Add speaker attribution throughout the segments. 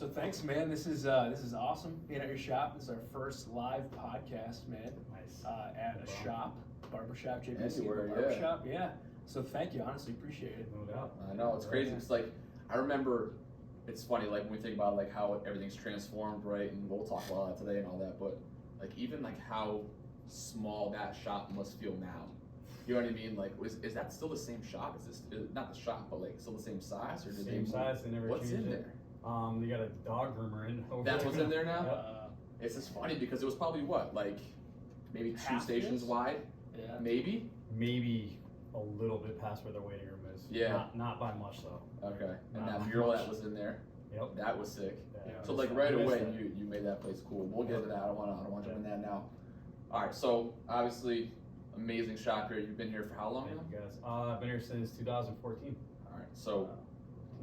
Speaker 1: So thanks, man. This is awesome being at your shop. This is our first live podcast, man.
Speaker 2: Nice.
Speaker 1: At a shop, barbershop, JBC
Speaker 3: Anywhere,
Speaker 1: Barbershop. Yeah. So thank you. Honestly, appreciate it.
Speaker 2: No doubt.
Speaker 3: I know, it's crazy. It's like, I remember, it's funny, like when we think about like how everything's transformed, right? And we'll talk about that today and all that, but like even like how small that shop must feel now. You know what I mean? Like, is that still the same shop? Is not the shop, but like still the same size, or did
Speaker 2: Same size. They never
Speaker 3: What's
Speaker 2: changed
Speaker 3: in
Speaker 2: it.
Speaker 3: there?
Speaker 2: They got a dog groomer in over
Speaker 3: That's
Speaker 2: there.
Speaker 3: what's in there now.
Speaker 2: Yep.
Speaker 3: It's just funny because it was probably what, like maybe two
Speaker 1: Half
Speaker 3: stations
Speaker 1: this?
Speaker 3: wide,
Speaker 1: Yeah.
Speaker 3: maybe.
Speaker 2: Maybe a little bit past where the waiting room is.
Speaker 3: Yeah.
Speaker 2: Not by much though.
Speaker 3: Okay, and
Speaker 2: Not
Speaker 3: that
Speaker 2: much.
Speaker 3: mural that was in there,
Speaker 2: Yep.
Speaker 3: that was sick.
Speaker 2: Yeah,
Speaker 3: So
Speaker 2: it
Speaker 3: like
Speaker 2: was-
Speaker 3: right
Speaker 2: I missed
Speaker 3: away,
Speaker 2: that.
Speaker 3: you made that place cool. We'll get to that. I don't want to jump in that now. All right, so obviously, amazing shop here. You've been here for how long
Speaker 2: Thank
Speaker 3: now?
Speaker 2: you guys. I've been here since 2014.
Speaker 3: All right, so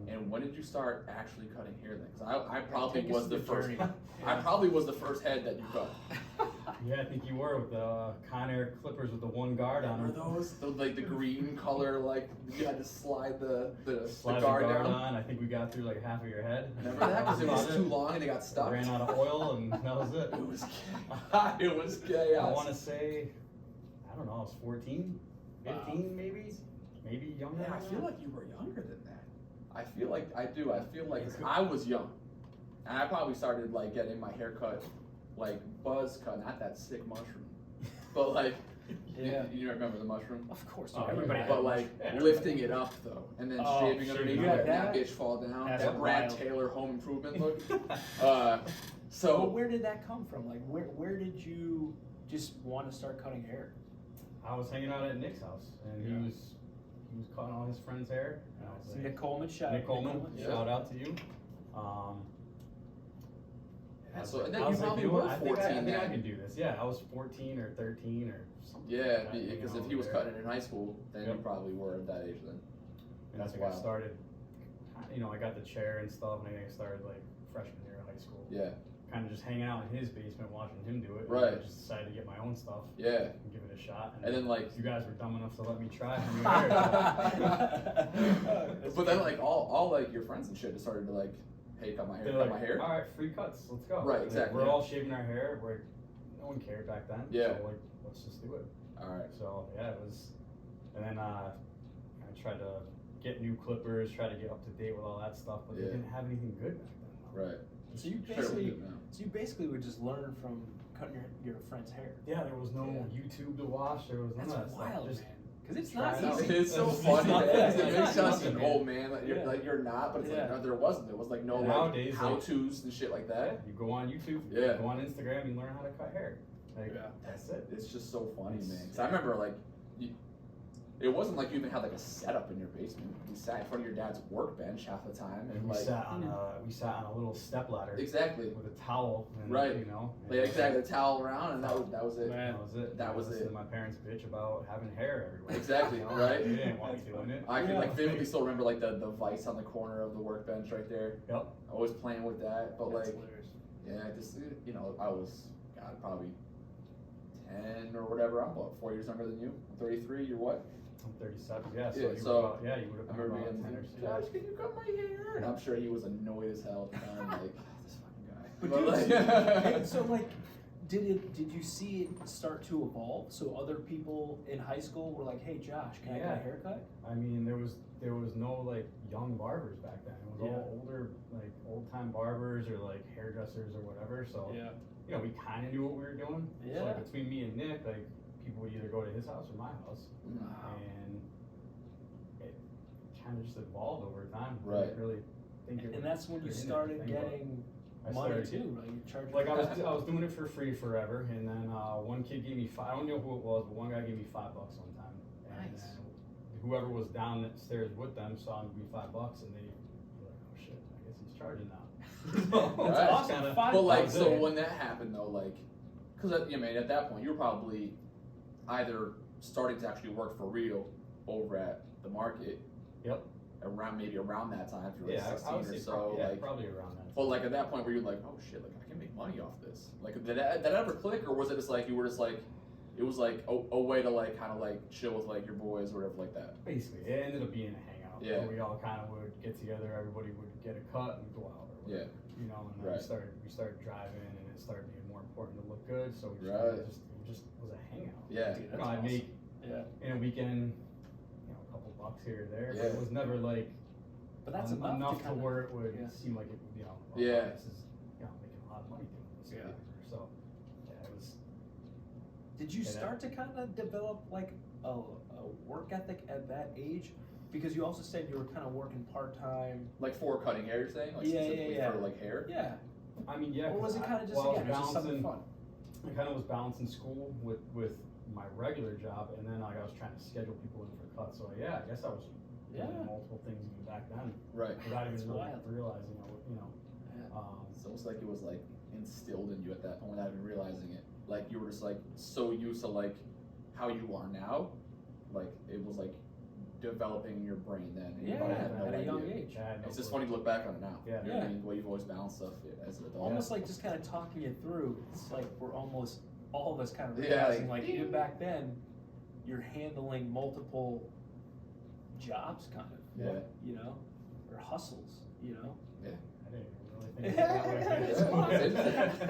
Speaker 3: and when did you start actually cutting hair then? Because I probably
Speaker 1: Take us
Speaker 3: was the
Speaker 1: through
Speaker 3: first.
Speaker 1: journey.
Speaker 3: I probably was the first head that you cut.
Speaker 2: Yeah, I think you were with the Conair clippers with the one guard on
Speaker 3: Are
Speaker 2: them.
Speaker 3: those like the green color? Like you had to slide the
Speaker 2: Slide the
Speaker 3: guard
Speaker 2: guard
Speaker 3: down.
Speaker 2: on. I think we got through like half of your head.
Speaker 3: Remember that? Because it was
Speaker 2: About
Speaker 3: too long and it got stuck.
Speaker 2: Ran out of oil and that was it.
Speaker 3: It was chaos. It was chaos.
Speaker 2: I want to say, I don't know, I was 14, 15 maybe younger.
Speaker 3: Yeah, I
Speaker 2: than
Speaker 3: feel
Speaker 2: that.
Speaker 3: like you were younger than that. I feel like I do. I feel like 'cause I was young, and I probably started like getting my hair cut, like buzz cut, not that sick mushroom, but like,
Speaker 1: Yeah.
Speaker 3: you remember the mushroom?
Speaker 1: Of course.
Speaker 2: Oh,
Speaker 1: everybody.
Speaker 2: yeah.
Speaker 3: But like
Speaker 2: Yeah.
Speaker 3: lifting it up though, and then
Speaker 1: Oh,
Speaker 3: shaving
Speaker 1: shit,
Speaker 3: underneath
Speaker 1: you
Speaker 3: it,
Speaker 1: got
Speaker 3: and that
Speaker 1: that?
Speaker 3: bitch fall down.
Speaker 1: That's
Speaker 3: That Brad
Speaker 1: wild.
Speaker 3: Taylor Home Improvement look.
Speaker 1: But
Speaker 3: So
Speaker 1: where did that come from? Like, where did you just want to start cutting hair?
Speaker 2: I was hanging out at Nick's house and
Speaker 1: Yeah.
Speaker 2: he was cutting all his friends' hair. And I was like,
Speaker 1: Nick Coleman,
Speaker 2: Nick Coleman,
Speaker 3: yeah.
Speaker 2: shout out to you.
Speaker 3: yeah, so and then
Speaker 2: I
Speaker 3: you
Speaker 2: was like,
Speaker 3: probably
Speaker 2: you know
Speaker 3: were
Speaker 2: what, I think
Speaker 3: 14
Speaker 2: I
Speaker 3: then.
Speaker 2: can do this. Yeah, I was 14 or 13 or something.
Speaker 3: Yeah,
Speaker 2: like that,
Speaker 3: because
Speaker 2: you know,
Speaker 3: if he was
Speaker 2: there.
Speaker 3: cutting it in high school, then you
Speaker 2: Yep.
Speaker 3: probably were at that age then.
Speaker 2: And I
Speaker 3: That's
Speaker 2: think I
Speaker 3: wild.
Speaker 2: started, I got the chair and stuff, and I think I started like freshman year of high school.
Speaker 3: Yeah,
Speaker 2: Kind of just hanging out in his basement, watching him do it.
Speaker 3: Right.
Speaker 2: And I just decided to get my own stuff
Speaker 3: yeah.
Speaker 2: and give it a shot.
Speaker 3: And then like
Speaker 2: you guys were dumb enough to let me try a new haircut.
Speaker 3: but then like all like your friends and shit just started to like, hey, cut my hair,
Speaker 2: They're
Speaker 3: cut
Speaker 2: like,
Speaker 3: my hair.
Speaker 2: all right, free cuts, let's go.
Speaker 3: Right,
Speaker 2: Like,
Speaker 3: exactly,
Speaker 2: we're
Speaker 3: yeah.
Speaker 2: all shaving our hair. No one cared back then.
Speaker 3: Yeah.
Speaker 2: So like, let's just do it.
Speaker 3: All right.
Speaker 2: So yeah, it was, and then I tried to get new clippers, try to get up to date with all that stuff, but
Speaker 3: Yeah.
Speaker 2: they didn't have anything good back then.
Speaker 3: Right.
Speaker 1: So you
Speaker 3: Sure,
Speaker 1: basically,
Speaker 3: we do now.
Speaker 1: would just learn from cutting your friend's hair.
Speaker 2: Yeah, there was no
Speaker 1: Yeah.
Speaker 2: YouTube to watch. There was none
Speaker 1: That's
Speaker 2: of that
Speaker 1: wild,
Speaker 2: stuff. Just
Speaker 1: man. Because it's
Speaker 2: try
Speaker 1: not
Speaker 2: it out.
Speaker 1: easy.
Speaker 3: It's so
Speaker 2: It's
Speaker 3: funny,
Speaker 2: not-
Speaker 3: man.
Speaker 2: yeah,
Speaker 3: It
Speaker 2: it's
Speaker 3: makes
Speaker 2: not
Speaker 3: you seem
Speaker 2: easy,
Speaker 3: old, man. Like,
Speaker 1: Yeah.
Speaker 3: you're not, but it's
Speaker 1: Yeah.
Speaker 3: like no, there wasn't. There was like no
Speaker 2: Nowadays,
Speaker 3: like how-tos and shit like
Speaker 2: yeah,
Speaker 3: that.
Speaker 2: you go on YouTube,
Speaker 3: Yeah.
Speaker 2: you go on Instagram, and learn how to cut hair. Like
Speaker 1: Yeah.
Speaker 2: that's it.
Speaker 3: It's just so funny,
Speaker 2: It's-
Speaker 3: man. Cause I remember like, it wasn't like you even had like a setup in your basement. You sat in front of your dad's workbench half the time, and
Speaker 2: And we
Speaker 3: like
Speaker 2: sat on a little step ladder
Speaker 3: exactly,
Speaker 2: with a towel, and,
Speaker 3: Right.
Speaker 2: You know,
Speaker 3: like exactly the towel around, and that was it.
Speaker 1: Man.
Speaker 2: That was it.
Speaker 3: That
Speaker 2: I
Speaker 3: was
Speaker 2: listened
Speaker 3: it.
Speaker 2: to my parents bitch about having hair everywhere.
Speaker 3: Exactly,
Speaker 2: You know,
Speaker 3: right?
Speaker 2: They didn't want me doing it.
Speaker 3: I can
Speaker 1: Yeah.
Speaker 3: like vividly still remember like the vice on the corner of the workbench right there.
Speaker 2: Yep.
Speaker 3: Always playing with that, but
Speaker 1: That's
Speaker 3: like,
Speaker 1: hilarious.
Speaker 3: yeah, I just I was probably 10 or whatever. I'm about 4 years younger than you. I'm 33. You're what?
Speaker 2: I'm 37. Yeah. So
Speaker 3: Yeah,
Speaker 2: you
Speaker 3: so,
Speaker 2: were about, yeah, you would have
Speaker 3: I
Speaker 2: been
Speaker 3: remember
Speaker 2: about
Speaker 3: being
Speaker 2: 10 or
Speaker 3: Josh,
Speaker 2: so.
Speaker 3: can you cut my hair? And I'm sure he was annoyed as hell at the time, like this fucking guy.
Speaker 1: But
Speaker 3: like,
Speaker 1: dude, so like, did you see it start to evolve? So other people in high school were like, "Hey, Josh, can I get
Speaker 2: Yeah.
Speaker 1: a haircut?"
Speaker 2: I mean, there was no like young barbers back then. It was
Speaker 1: Yeah.
Speaker 2: all older, like old time barbers or like hairdressers or whatever. So
Speaker 1: Yeah.
Speaker 2: you know, we kind of knew what we were doing.
Speaker 1: Yeah.
Speaker 2: So like between me and Nick, like people would either go to his house or my house,
Speaker 1: Wow.
Speaker 2: and it kind of just evolved over time. I
Speaker 3: Right.
Speaker 2: didn't really think it
Speaker 1: And that's when you
Speaker 2: was
Speaker 1: started
Speaker 2: anything, but
Speaker 1: getting
Speaker 2: I
Speaker 1: money
Speaker 2: started-
Speaker 1: too, right? You charged
Speaker 2: Like I was doing it for free forever, and then one kid gave me I don't know who it was, but one guy gave me $5 one time. And
Speaker 1: Nice.
Speaker 2: then whoever was downstairs with them saw him give me $5, and they were like, "Oh shit, I guess he's charging now."
Speaker 1: That's
Speaker 3: Right.
Speaker 1: awesome.
Speaker 2: Kinda-
Speaker 1: $5
Speaker 3: but like,
Speaker 2: was
Speaker 3: so
Speaker 2: it.
Speaker 3: when that happened though, like, because at that point you were probably either starting to actually work for real over at the market.
Speaker 2: Yep.
Speaker 3: Maybe around that time, if you were
Speaker 2: Yeah,
Speaker 3: 16
Speaker 2: I would
Speaker 3: or
Speaker 2: say
Speaker 3: so, like.
Speaker 2: probably around that.
Speaker 3: But like at that point where you're like, oh shit, like I can make money off this. Like did that ever click, or was it just like you were just like, it was like a way to like kind of like chill with like your boys or whatever like that?
Speaker 2: Basically, it ended up being a hangout.
Speaker 3: Yeah.
Speaker 2: So we all kind of would get together. Everybody would get a cut and go out. Or whatever,
Speaker 3: Yeah.
Speaker 2: You know, And
Speaker 3: Right.
Speaker 2: we started driving, and it started being more important to look good. So we
Speaker 3: Right.
Speaker 2: it just was a hangout.
Speaker 3: Yeah.
Speaker 1: Dude,
Speaker 2: You
Speaker 1: that's
Speaker 2: know, I'd
Speaker 1: awesome.
Speaker 2: make
Speaker 1: Yeah.
Speaker 2: in a weekend, a couple bucks here or there, but
Speaker 3: Yeah.
Speaker 2: it was never like
Speaker 1: But that's
Speaker 2: enough
Speaker 1: to
Speaker 2: to
Speaker 1: kinda,
Speaker 2: where it would
Speaker 1: yeah.
Speaker 2: seem like it, well,
Speaker 3: Yeah.
Speaker 2: this is making a lot of money doing this.
Speaker 1: Yeah.
Speaker 2: So yeah, it was.
Speaker 1: Did you
Speaker 2: Yeah, that-
Speaker 1: start to kind of develop like a work ethic at that age? Because you also said you were kind of working part time.
Speaker 3: Like for cutting hair, you're saying? Like
Speaker 1: Yeah,
Speaker 3: specifically
Speaker 1: yeah.
Speaker 3: for like hair?
Speaker 1: Yeah.
Speaker 2: I mean, yeah.
Speaker 1: Or was
Speaker 2: 'cause
Speaker 1: it kind of just
Speaker 2: well, I was
Speaker 1: again, just something
Speaker 2: balancing-
Speaker 1: fun?
Speaker 2: I kind of was balancing school with my regular job, and then like, I was trying to schedule people in for cuts. So yeah, I guess I was doing
Speaker 1: Yeah.
Speaker 2: multiple things even back then
Speaker 3: Right.
Speaker 2: without
Speaker 1: That's
Speaker 2: even really
Speaker 1: wild.
Speaker 2: realizing it.
Speaker 1: Yeah.
Speaker 3: It's almost like it was like instilled in you at that point without even realizing it. Like you were just like so used to like how you are now, like it was like developing in your brain then. And you
Speaker 1: Yeah,
Speaker 3: probably had no
Speaker 1: at a young
Speaker 3: idea.
Speaker 1: age.
Speaker 2: Yeah, I had no
Speaker 3: It's just
Speaker 2: clue.
Speaker 3: funny to look back on it now.
Speaker 2: Yeah.
Speaker 3: You know what I
Speaker 1: Yeah.
Speaker 3: mean? The way you've always balanced stuff as an adult.
Speaker 1: Almost like just kind of talking it through. It's like we're almost all of us kind of
Speaker 3: Yeah,
Speaker 1: realizing
Speaker 3: like,
Speaker 1: like even back then, you're handling multiple jobs, kind of.
Speaker 3: Yeah.
Speaker 1: You know, or hustles. You know.
Speaker 2: I didn't even really think of it that way.
Speaker 1: Yeah,
Speaker 3: It's
Speaker 1: fun.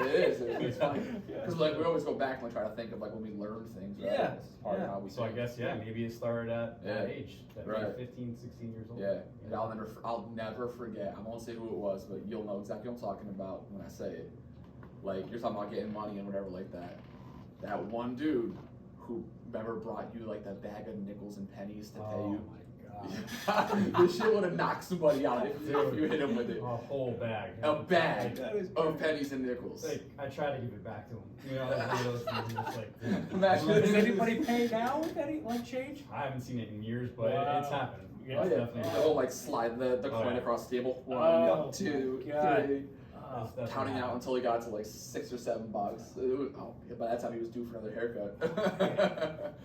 Speaker 3: It is. It's funny.
Speaker 1: Yeah.
Speaker 3: Because like we always go back and we try to think of like when we learned things. Right?
Speaker 1: Yeah,
Speaker 3: This is part
Speaker 1: yeah.
Speaker 3: of how we.
Speaker 2: So I
Speaker 3: think.
Speaker 2: guess maybe it started at that
Speaker 3: Yeah.
Speaker 2: age, that
Speaker 3: Right.
Speaker 2: age 15, 16 years old.
Speaker 3: Yeah,
Speaker 2: You
Speaker 3: and
Speaker 2: know?
Speaker 3: I'll never forget. I won't say who it was, but you'll know exactly what I'm talking about when I say it. Like you're talking about getting money and whatever like that. That one dude who remember brought you like that bag of nickels and pennies to pay
Speaker 2: Oh
Speaker 3: you.
Speaker 2: my god.
Speaker 3: This shit would have knocked somebody out if
Speaker 2: Dude.
Speaker 3: you hit him with it.
Speaker 2: A whole bag.
Speaker 3: A bag
Speaker 1: That is
Speaker 3: of
Speaker 1: great.
Speaker 3: pennies and nickels.
Speaker 2: Like, I tried to give it back to him. You know, like one of those things you're just like, dude.
Speaker 3: Imagine
Speaker 1: Does
Speaker 3: this.
Speaker 1: anybody pay now with any like change?
Speaker 2: I haven't seen it in years, but
Speaker 1: Wow.
Speaker 2: it's happened.
Speaker 1: Yeah.
Speaker 3: Oh
Speaker 2: It's
Speaker 3: yeah,
Speaker 2: definitely
Speaker 3: the
Speaker 2: happened.
Speaker 3: whole like slide the
Speaker 2: Oh,
Speaker 3: coin
Speaker 2: yeah.
Speaker 3: across the table. One,
Speaker 1: Oh,
Speaker 3: two,
Speaker 1: my God.
Speaker 3: three.
Speaker 1: Oh,
Speaker 2: It's definitely
Speaker 3: Counting out
Speaker 2: happened.
Speaker 3: until he got to like $6 or $7. By that time he was due for another haircut.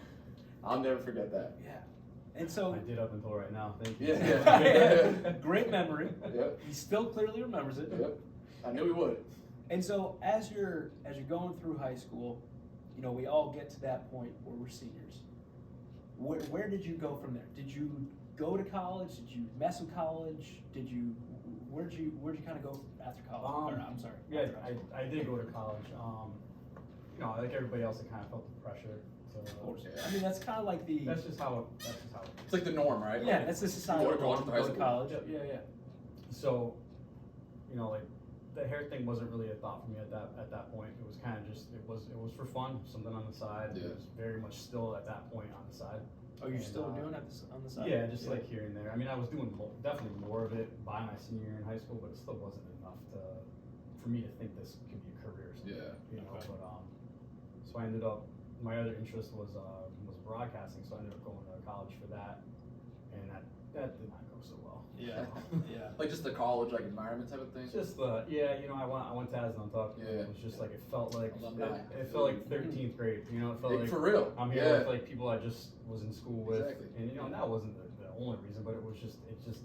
Speaker 3: I'll never forget that.
Speaker 1: yeah. And so,
Speaker 2: I did up until right now. Thank you.
Speaker 3: Yeah.
Speaker 1: great memory.
Speaker 3: Yep.
Speaker 1: He still clearly remembers it.
Speaker 3: Yep. I knew he would.
Speaker 1: And so, as you're going through high school, you know, we all get to that point where we're seniors. Where did you go from there? Did you go to college? Did you mess with college? Where'd you kind of go after college? Or, I'm sorry.
Speaker 2: Yeah,
Speaker 1: after high school.
Speaker 2: I did go to college. You know, like everybody else, I kind of felt the pressure. So,
Speaker 1: Of course.
Speaker 3: Yeah.
Speaker 1: I mean, that's kind of like the.
Speaker 2: That's just how it.
Speaker 3: It's like the norm, right?
Speaker 1: Yeah, that's the society.
Speaker 3: Go to college,
Speaker 1: Go
Speaker 3: high
Speaker 1: to
Speaker 3: school.
Speaker 1: college.
Speaker 2: Yep.
Speaker 1: Yeah.
Speaker 2: So, you know, like the hair thing wasn't really a thought for me at that point. It was kind of just it was for fun, something on the side.
Speaker 3: Yeah.
Speaker 2: It was very much still at that point on the side.
Speaker 1: Oh, you're
Speaker 2: And,
Speaker 1: still doing it on the side?
Speaker 2: Yeah, just like here and there. I mean, I was doing definitely more of it by my senior year in high school, but it still wasn't enough for me to think this could be a career.
Speaker 3: Yeah.
Speaker 2: You know,
Speaker 1: Okay.
Speaker 2: but so I ended up. My other interest was broadcasting, so I ended up going to college for that, and that did not go so well.
Speaker 1: Yeah. Yeah.
Speaker 3: Like just the college like environment type of thing.
Speaker 2: It's just you know, I went to Aslan Tuck.
Speaker 3: Yeah.
Speaker 2: It was just like it felt like
Speaker 3: Alumni.
Speaker 2: it felt like 13th grade. You know, it felt like
Speaker 3: For real.
Speaker 2: I'm here
Speaker 3: Yeah.
Speaker 2: with like people I just was in school with,
Speaker 3: Exactly.
Speaker 2: and you know, and that wasn't the only reason, but it just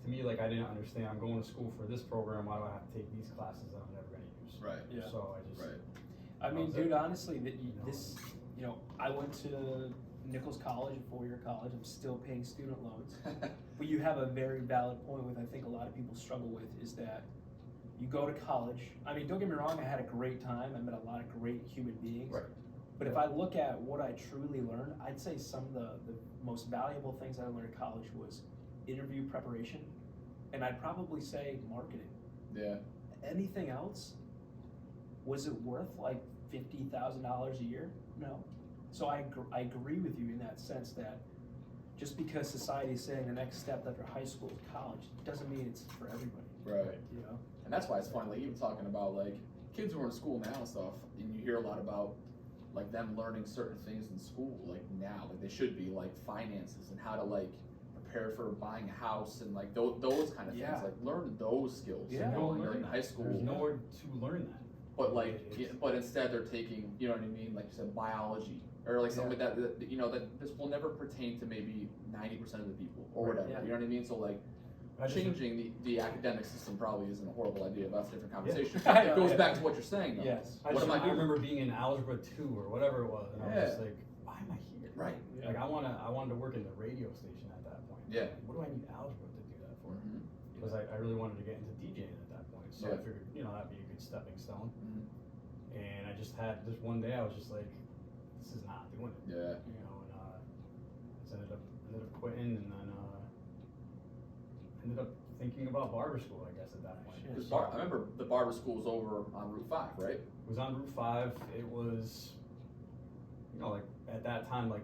Speaker 2: to me like I didn't understand. I'm going to school for this program. Why do I have to take these classes that I'm never going to use?
Speaker 3: Right.
Speaker 1: Yeah.
Speaker 2: So I just
Speaker 3: Right.
Speaker 1: I mean,
Speaker 2: was it?
Speaker 1: dude, honestly, that
Speaker 2: No.
Speaker 1: this, you know, I went to Nichols College, a 4-year college. I'm still paying student loans. But you have a very valid point with I think a lot of people struggle with is that you go to college. I mean, don't get me wrong, I had a great time. I met a lot of great human beings.
Speaker 3: Right.
Speaker 1: But if I look at what I truly learned, I'd say some of the most valuable things I learned at college was interview preparation, and I'd probably say marketing.
Speaker 3: Yeah.
Speaker 1: Anything else, was it worth like $50,000 a year? No. So I agree with you in that sense that just because society is saying the next step after high school is college doesn't mean it's for everybody.
Speaker 3: Right.
Speaker 1: You know?
Speaker 3: And that's why it's funny, like even talking about like kids who are in school now and stuff, and you hear a lot about like them learning certain things in school, like now, like they should be like finances and how to like prepare for buying a house and like those kind of
Speaker 1: Yeah.
Speaker 3: things, like learn those skills.
Speaker 1: Yeah.
Speaker 3: You know, when
Speaker 2: Learn
Speaker 3: you're in
Speaker 2: that.
Speaker 3: high school.
Speaker 2: There's nowhere to learn that.
Speaker 3: But like,
Speaker 2: It's-
Speaker 3: but instead they're taking, you know what I mean? Like you said, biology or like something like that. You know that this will never pertain to maybe 90% of the people or
Speaker 2: Right,
Speaker 3: whatever.
Speaker 1: yeah.
Speaker 3: You know what I mean? So like,
Speaker 2: I just-
Speaker 3: changing the academic system probably isn't a horrible idea. But that's a different conversation.
Speaker 1: Yeah.
Speaker 3: It goes
Speaker 1: Yeah.
Speaker 3: back to what you're saying. Though.
Speaker 1: Yes.
Speaker 2: I,
Speaker 3: What
Speaker 2: just,
Speaker 3: am I
Speaker 2: I
Speaker 3: doing?
Speaker 2: remember being in algebra 2 or whatever it was, and I was just like, why am I here?
Speaker 3: Right.
Speaker 1: Yeah.
Speaker 2: Like I wanted to work in the radio station at that point.
Speaker 3: Yeah.
Speaker 2: What do I need algebra to do that for?
Speaker 3: Mhm.
Speaker 2: Because I really wanted to get into DJing at that point. So I figured, that'd be a good stepping stone.
Speaker 3: Mhm.
Speaker 2: And I just had this one day, I was just like, this is not doing it.
Speaker 3: Yeah.
Speaker 2: Just ended up quitting, and then ended up thinking about barber school, I guess, at that point.
Speaker 1: Shit.
Speaker 3: 'Cause I remember the barber school was over on Route 5, right?
Speaker 2: It was on Route 5. It was, like at that time, like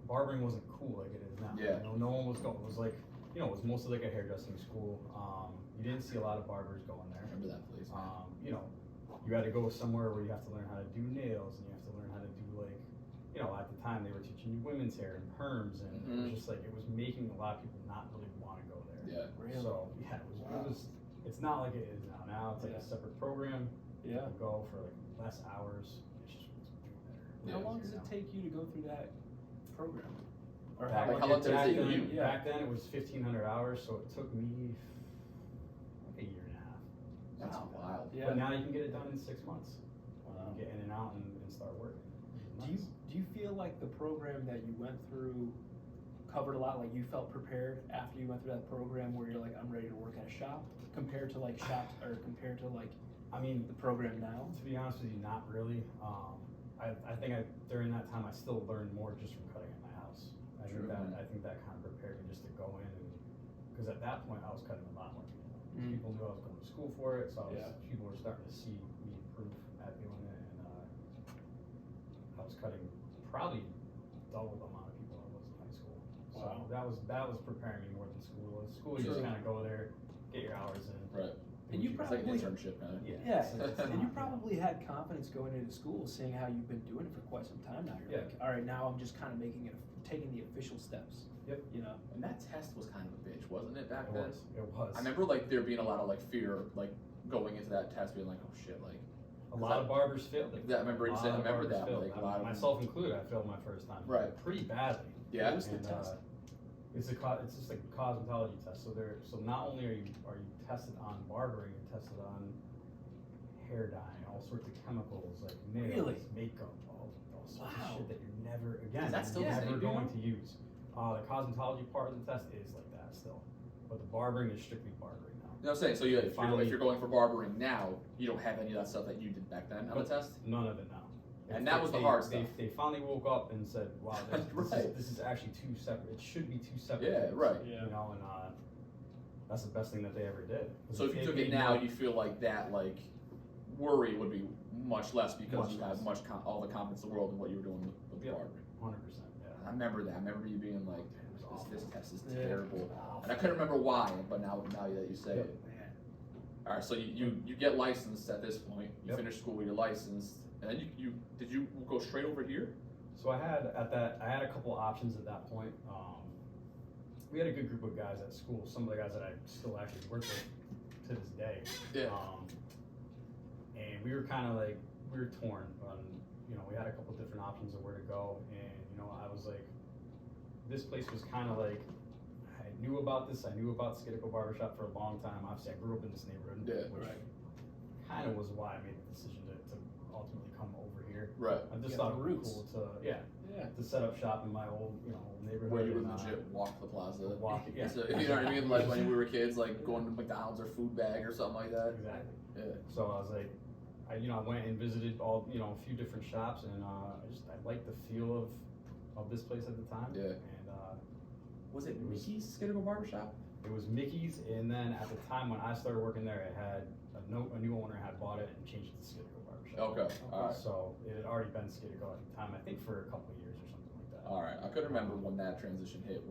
Speaker 2: barbering wasn't cool like it is now.
Speaker 3: Yeah.
Speaker 2: No one was going. It was like, it was mostly like a hairdressing school. You didn't see a lot of barbers going
Speaker 3: I
Speaker 2: there.
Speaker 3: remember that place.
Speaker 2: You had to go somewhere where you have to learn how to do nails, and you have to learn how to do like, at the time they were teaching you women's hair and perms, and it was just like, it was making a lot of people not really want to go there.
Speaker 3: Yeah.
Speaker 1: Really?
Speaker 2: So it was. It's not like it is now. Now it's like a separate program.
Speaker 1: Yeah.
Speaker 2: You go for like less hours. It's just way better.
Speaker 1: How long does it take you to go through that program? Or
Speaker 2: Back,
Speaker 3: Like, how long did it
Speaker 2: back
Speaker 3: take
Speaker 2: then,
Speaker 3: you?
Speaker 1: Yeah.
Speaker 2: Back then it was 1,500 hours, so it took me like a year and a half.
Speaker 3: That's
Speaker 1: Wow.
Speaker 3: wild.
Speaker 1: Yeah.
Speaker 2: But now you can get it done in 6 months.
Speaker 1: Wow.
Speaker 2: You get in and out and start working.
Speaker 1: Do you feel like the program that you went through covered a lot? Like you felt prepared after you went through that program, where you're like, I'm ready to work at a shop, compared to like shops, or compared to like the program now?
Speaker 2: To be honest with you, not really. I think during that time I still learned more just from cutting at my house. I think that kind of prepared me just to go in, because at that point I was cutting a lot more people. People knew I was going to school for it, so people were starting to see me improve at doing it, and I was cutting probably double the amount of people I was in high school.
Speaker 1: Wow.
Speaker 2: So that was preparing me more than school was. School, you just kind of go there, get your hours in.
Speaker 3: Right.
Speaker 1: And you
Speaker 3: It's like an
Speaker 1: probably
Speaker 3: internship, kind of.
Speaker 1: Yeah, and you probably had confidence going into school, seeing how you've been doing it for quite some time now. You're like, all right, now I'm just kind of taking the official steps.
Speaker 2: Yep.
Speaker 3: And that test was kind of a bitch, wasn't it, back then?
Speaker 2: It was.
Speaker 3: I remember there being a lot of fear, going into that test, being like, oh shit,
Speaker 2: a lot of barbers failed it.
Speaker 3: I remember you saying, I remember that,
Speaker 2: failed.
Speaker 3: a lot of
Speaker 2: myself included, I failed my first time.
Speaker 3: Right.
Speaker 2: Pretty badly.
Speaker 3: Yeah.
Speaker 1: What was the
Speaker 2: And,
Speaker 1: test?
Speaker 2: it's just like a cosmetology test. So not only are you tested on barbering, you're tested on hair dyeing, all sorts of chemicals like nails,
Speaker 1: Really?
Speaker 2: makeup, all sorts
Speaker 1: Wow.
Speaker 2: of shit that you're never
Speaker 3: Is that still the
Speaker 2: never
Speaker 3: same,
Speaker 2: going to use. The cosmetology part of the test is like that still, but the barbering is strictly barbering now.
Speaker 3: You know what I'm saying? So if
Speaker 2: Finally-
Speaker 3: you're going for barbering now, you don't have any of that stuff that you did back then on the test?
Speaker 2: None of it now.
Speaker 3: And that was the hard stuff.
Speaker 2: They finally woke up and said, "Wow,
Speaker 3: Right.
Speaker 2: this is actually two separate. It should be two separate."
Speaker 3: Yeah,
Speaker 2: things,"
Speaker 3: right.
Speaker 1: Yeah.
Speaker 2: And that's the best thing that they ever did.
Speaker 3: So if you took it now, you feel like that worry would be much less because you have all the confidence in the world in what you were doing with
Speaker 2: Yep.
Speaker 3: barbering.
Speaker 2: 100%. Yeah.
Speaker 3: I remember that. I remember you being like, this test is
Speaker 1: Yeah.
Speaker 3: terrible. And I couldn't remember why, but now that you say
Speaker 2: Yep.
Speaker 3: it. All right, so you get licensed at this point. You
Speaker 2: Yep.
Speaker 3: finish school, you're licensed, and then did you go straight over here?
Speaker 2: So I had a couple options at that point. We had a good group of guys at school. Some of the guys that I still actually work with to this day.
Speaker 3: Yeah.
Speaker 2: And we were kind of we were torn on, we had a couple different options of where to go, and I was like, this place was kind of like, I knew about this. I knew about Scitico Barbershop for a long time. Obviously, I grew up in this neighborhood,
Speaker 3: Yeah.
Speaker 2: which
Speaker 1: Right.
Speaker 2: kind of was why I made the decision to ultimately come over here.
Speaker 3: Right.
Speaker 2: I just
Speaker 1: Yeah,
Speaker 2: thought
Speaker 1: the
Speaker 2: it would be
Speaker 1: roots.
Speaker 2: cool to
Speaker 1: Yeah.
Speaker 2: to set up shop in my old neighborhood.
Speaker 3: Where you would
Speaker 2: and,
Speaker 3: legit walk to the plaza.
Speaker 2: yeah.
Speaker 3: So, you know what I mean? Like when we were kids, going to McDonald's or Food Bag or something like that.
Speaker 2: Exactly.
Speaker 3: Yeah.
Speaker 2: So I was like, I went and visited a few different shops, and I liked the feel of this place at the time.
Speaker 3: Yeah.
Speaker 2: And
Speaker 3: Was it
Speaker 2: It was-
Speaker 3: Mickey's Scitico Barbershop?
Speaker 2: it was Mickey's, and then at the time when I started working there, it had a new owner had bought it and changed it to Scitico Barbershop.
Speaker 3: Okay. All right.
Speaker 2: So it had already been Scitico at the time, I think for a couple of years or something like that.
Speaker 3: All right. I couldn't remember when that transition hit.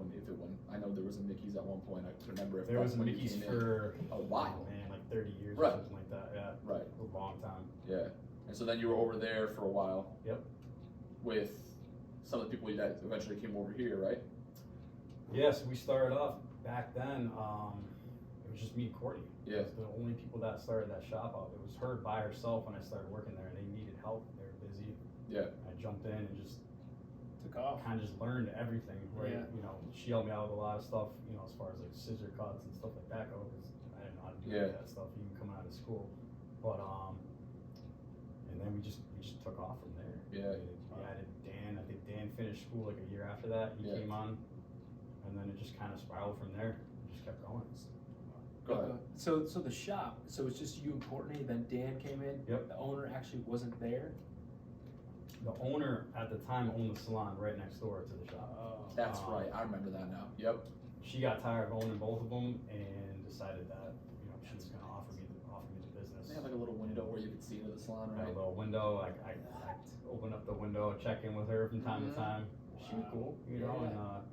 Speaker 3: I know there was a Mickey's at one point. I couldn't remember if
Speaker 2: There was
Speaker 3: that's
Speaker 2: a
Speaker 3: when you
Speaker 2: Mickey's
Speaker 3: came in.
Speaker 2: for
Speaker 3: a while.
Speaker 2: man, like 30 years
Speaker 3: Right.
Speaker 2: or something like that. Yeah,
Speaker 3: Right.
Speaker 2: a long time.
Speaker 3: Yeah. And so then you were over there for a while.
Speaker 2: Yep.
Speaker 3: With some of the people that eventually came over here, right?
Speaker 2: Yes, we started off back then. It was just me and Courtney.
Speaker 3: Yeah.
Speaker 2: It was the only people that started that shop out. It was her by herself when I started working there, and they needed help. They were busy.
Speaker 3: Yeah.
Speaker 2: I jumped in and just
Speaker 1: Took off.
Speaker 2: kind of just learned everything. Right?
Speaker 1: Yeah.
Speaker 2: She helped me out with a lot of stuff. As far as like scissor cuts and stuff like that go, because I didn't know how to do any of that stuff even coming out of school. But and then we just took off from there.
Speaker 3: Yeah.
Speaker 2: We added Dan. I think Dan finished school like a year after that. He
Speaker 3: Yeah.
Speaker 2: came on, and then it just kind of spiraled from there. It just kept going.
Speaker 3: Go ahead.
Speaker 1: So the shop, so it's just you and Courtney, then Dan came in?
Speaker 2: Yep.
Speaker 1: The owner actually wasn't there?
Speaker 2: The owner at the time owned the salon right next door to the shop.
Speaker 3: That's right. I remember that now. Yep.
Speaker 2: She got tired of owning both of them and decided that, you know, she was gonna offer me the business.
Speaker 3: They have like a little window where you could see into the salon,
Speaker 2: I had
Speaker 3: right?
Speaker 2: a little window, I opened up the window, check in with her from time
Speaker 3: Mhm.
Speaker 2: to time. She was cool, you know,
Speaker 1: Yeah.
Speaker 2: and,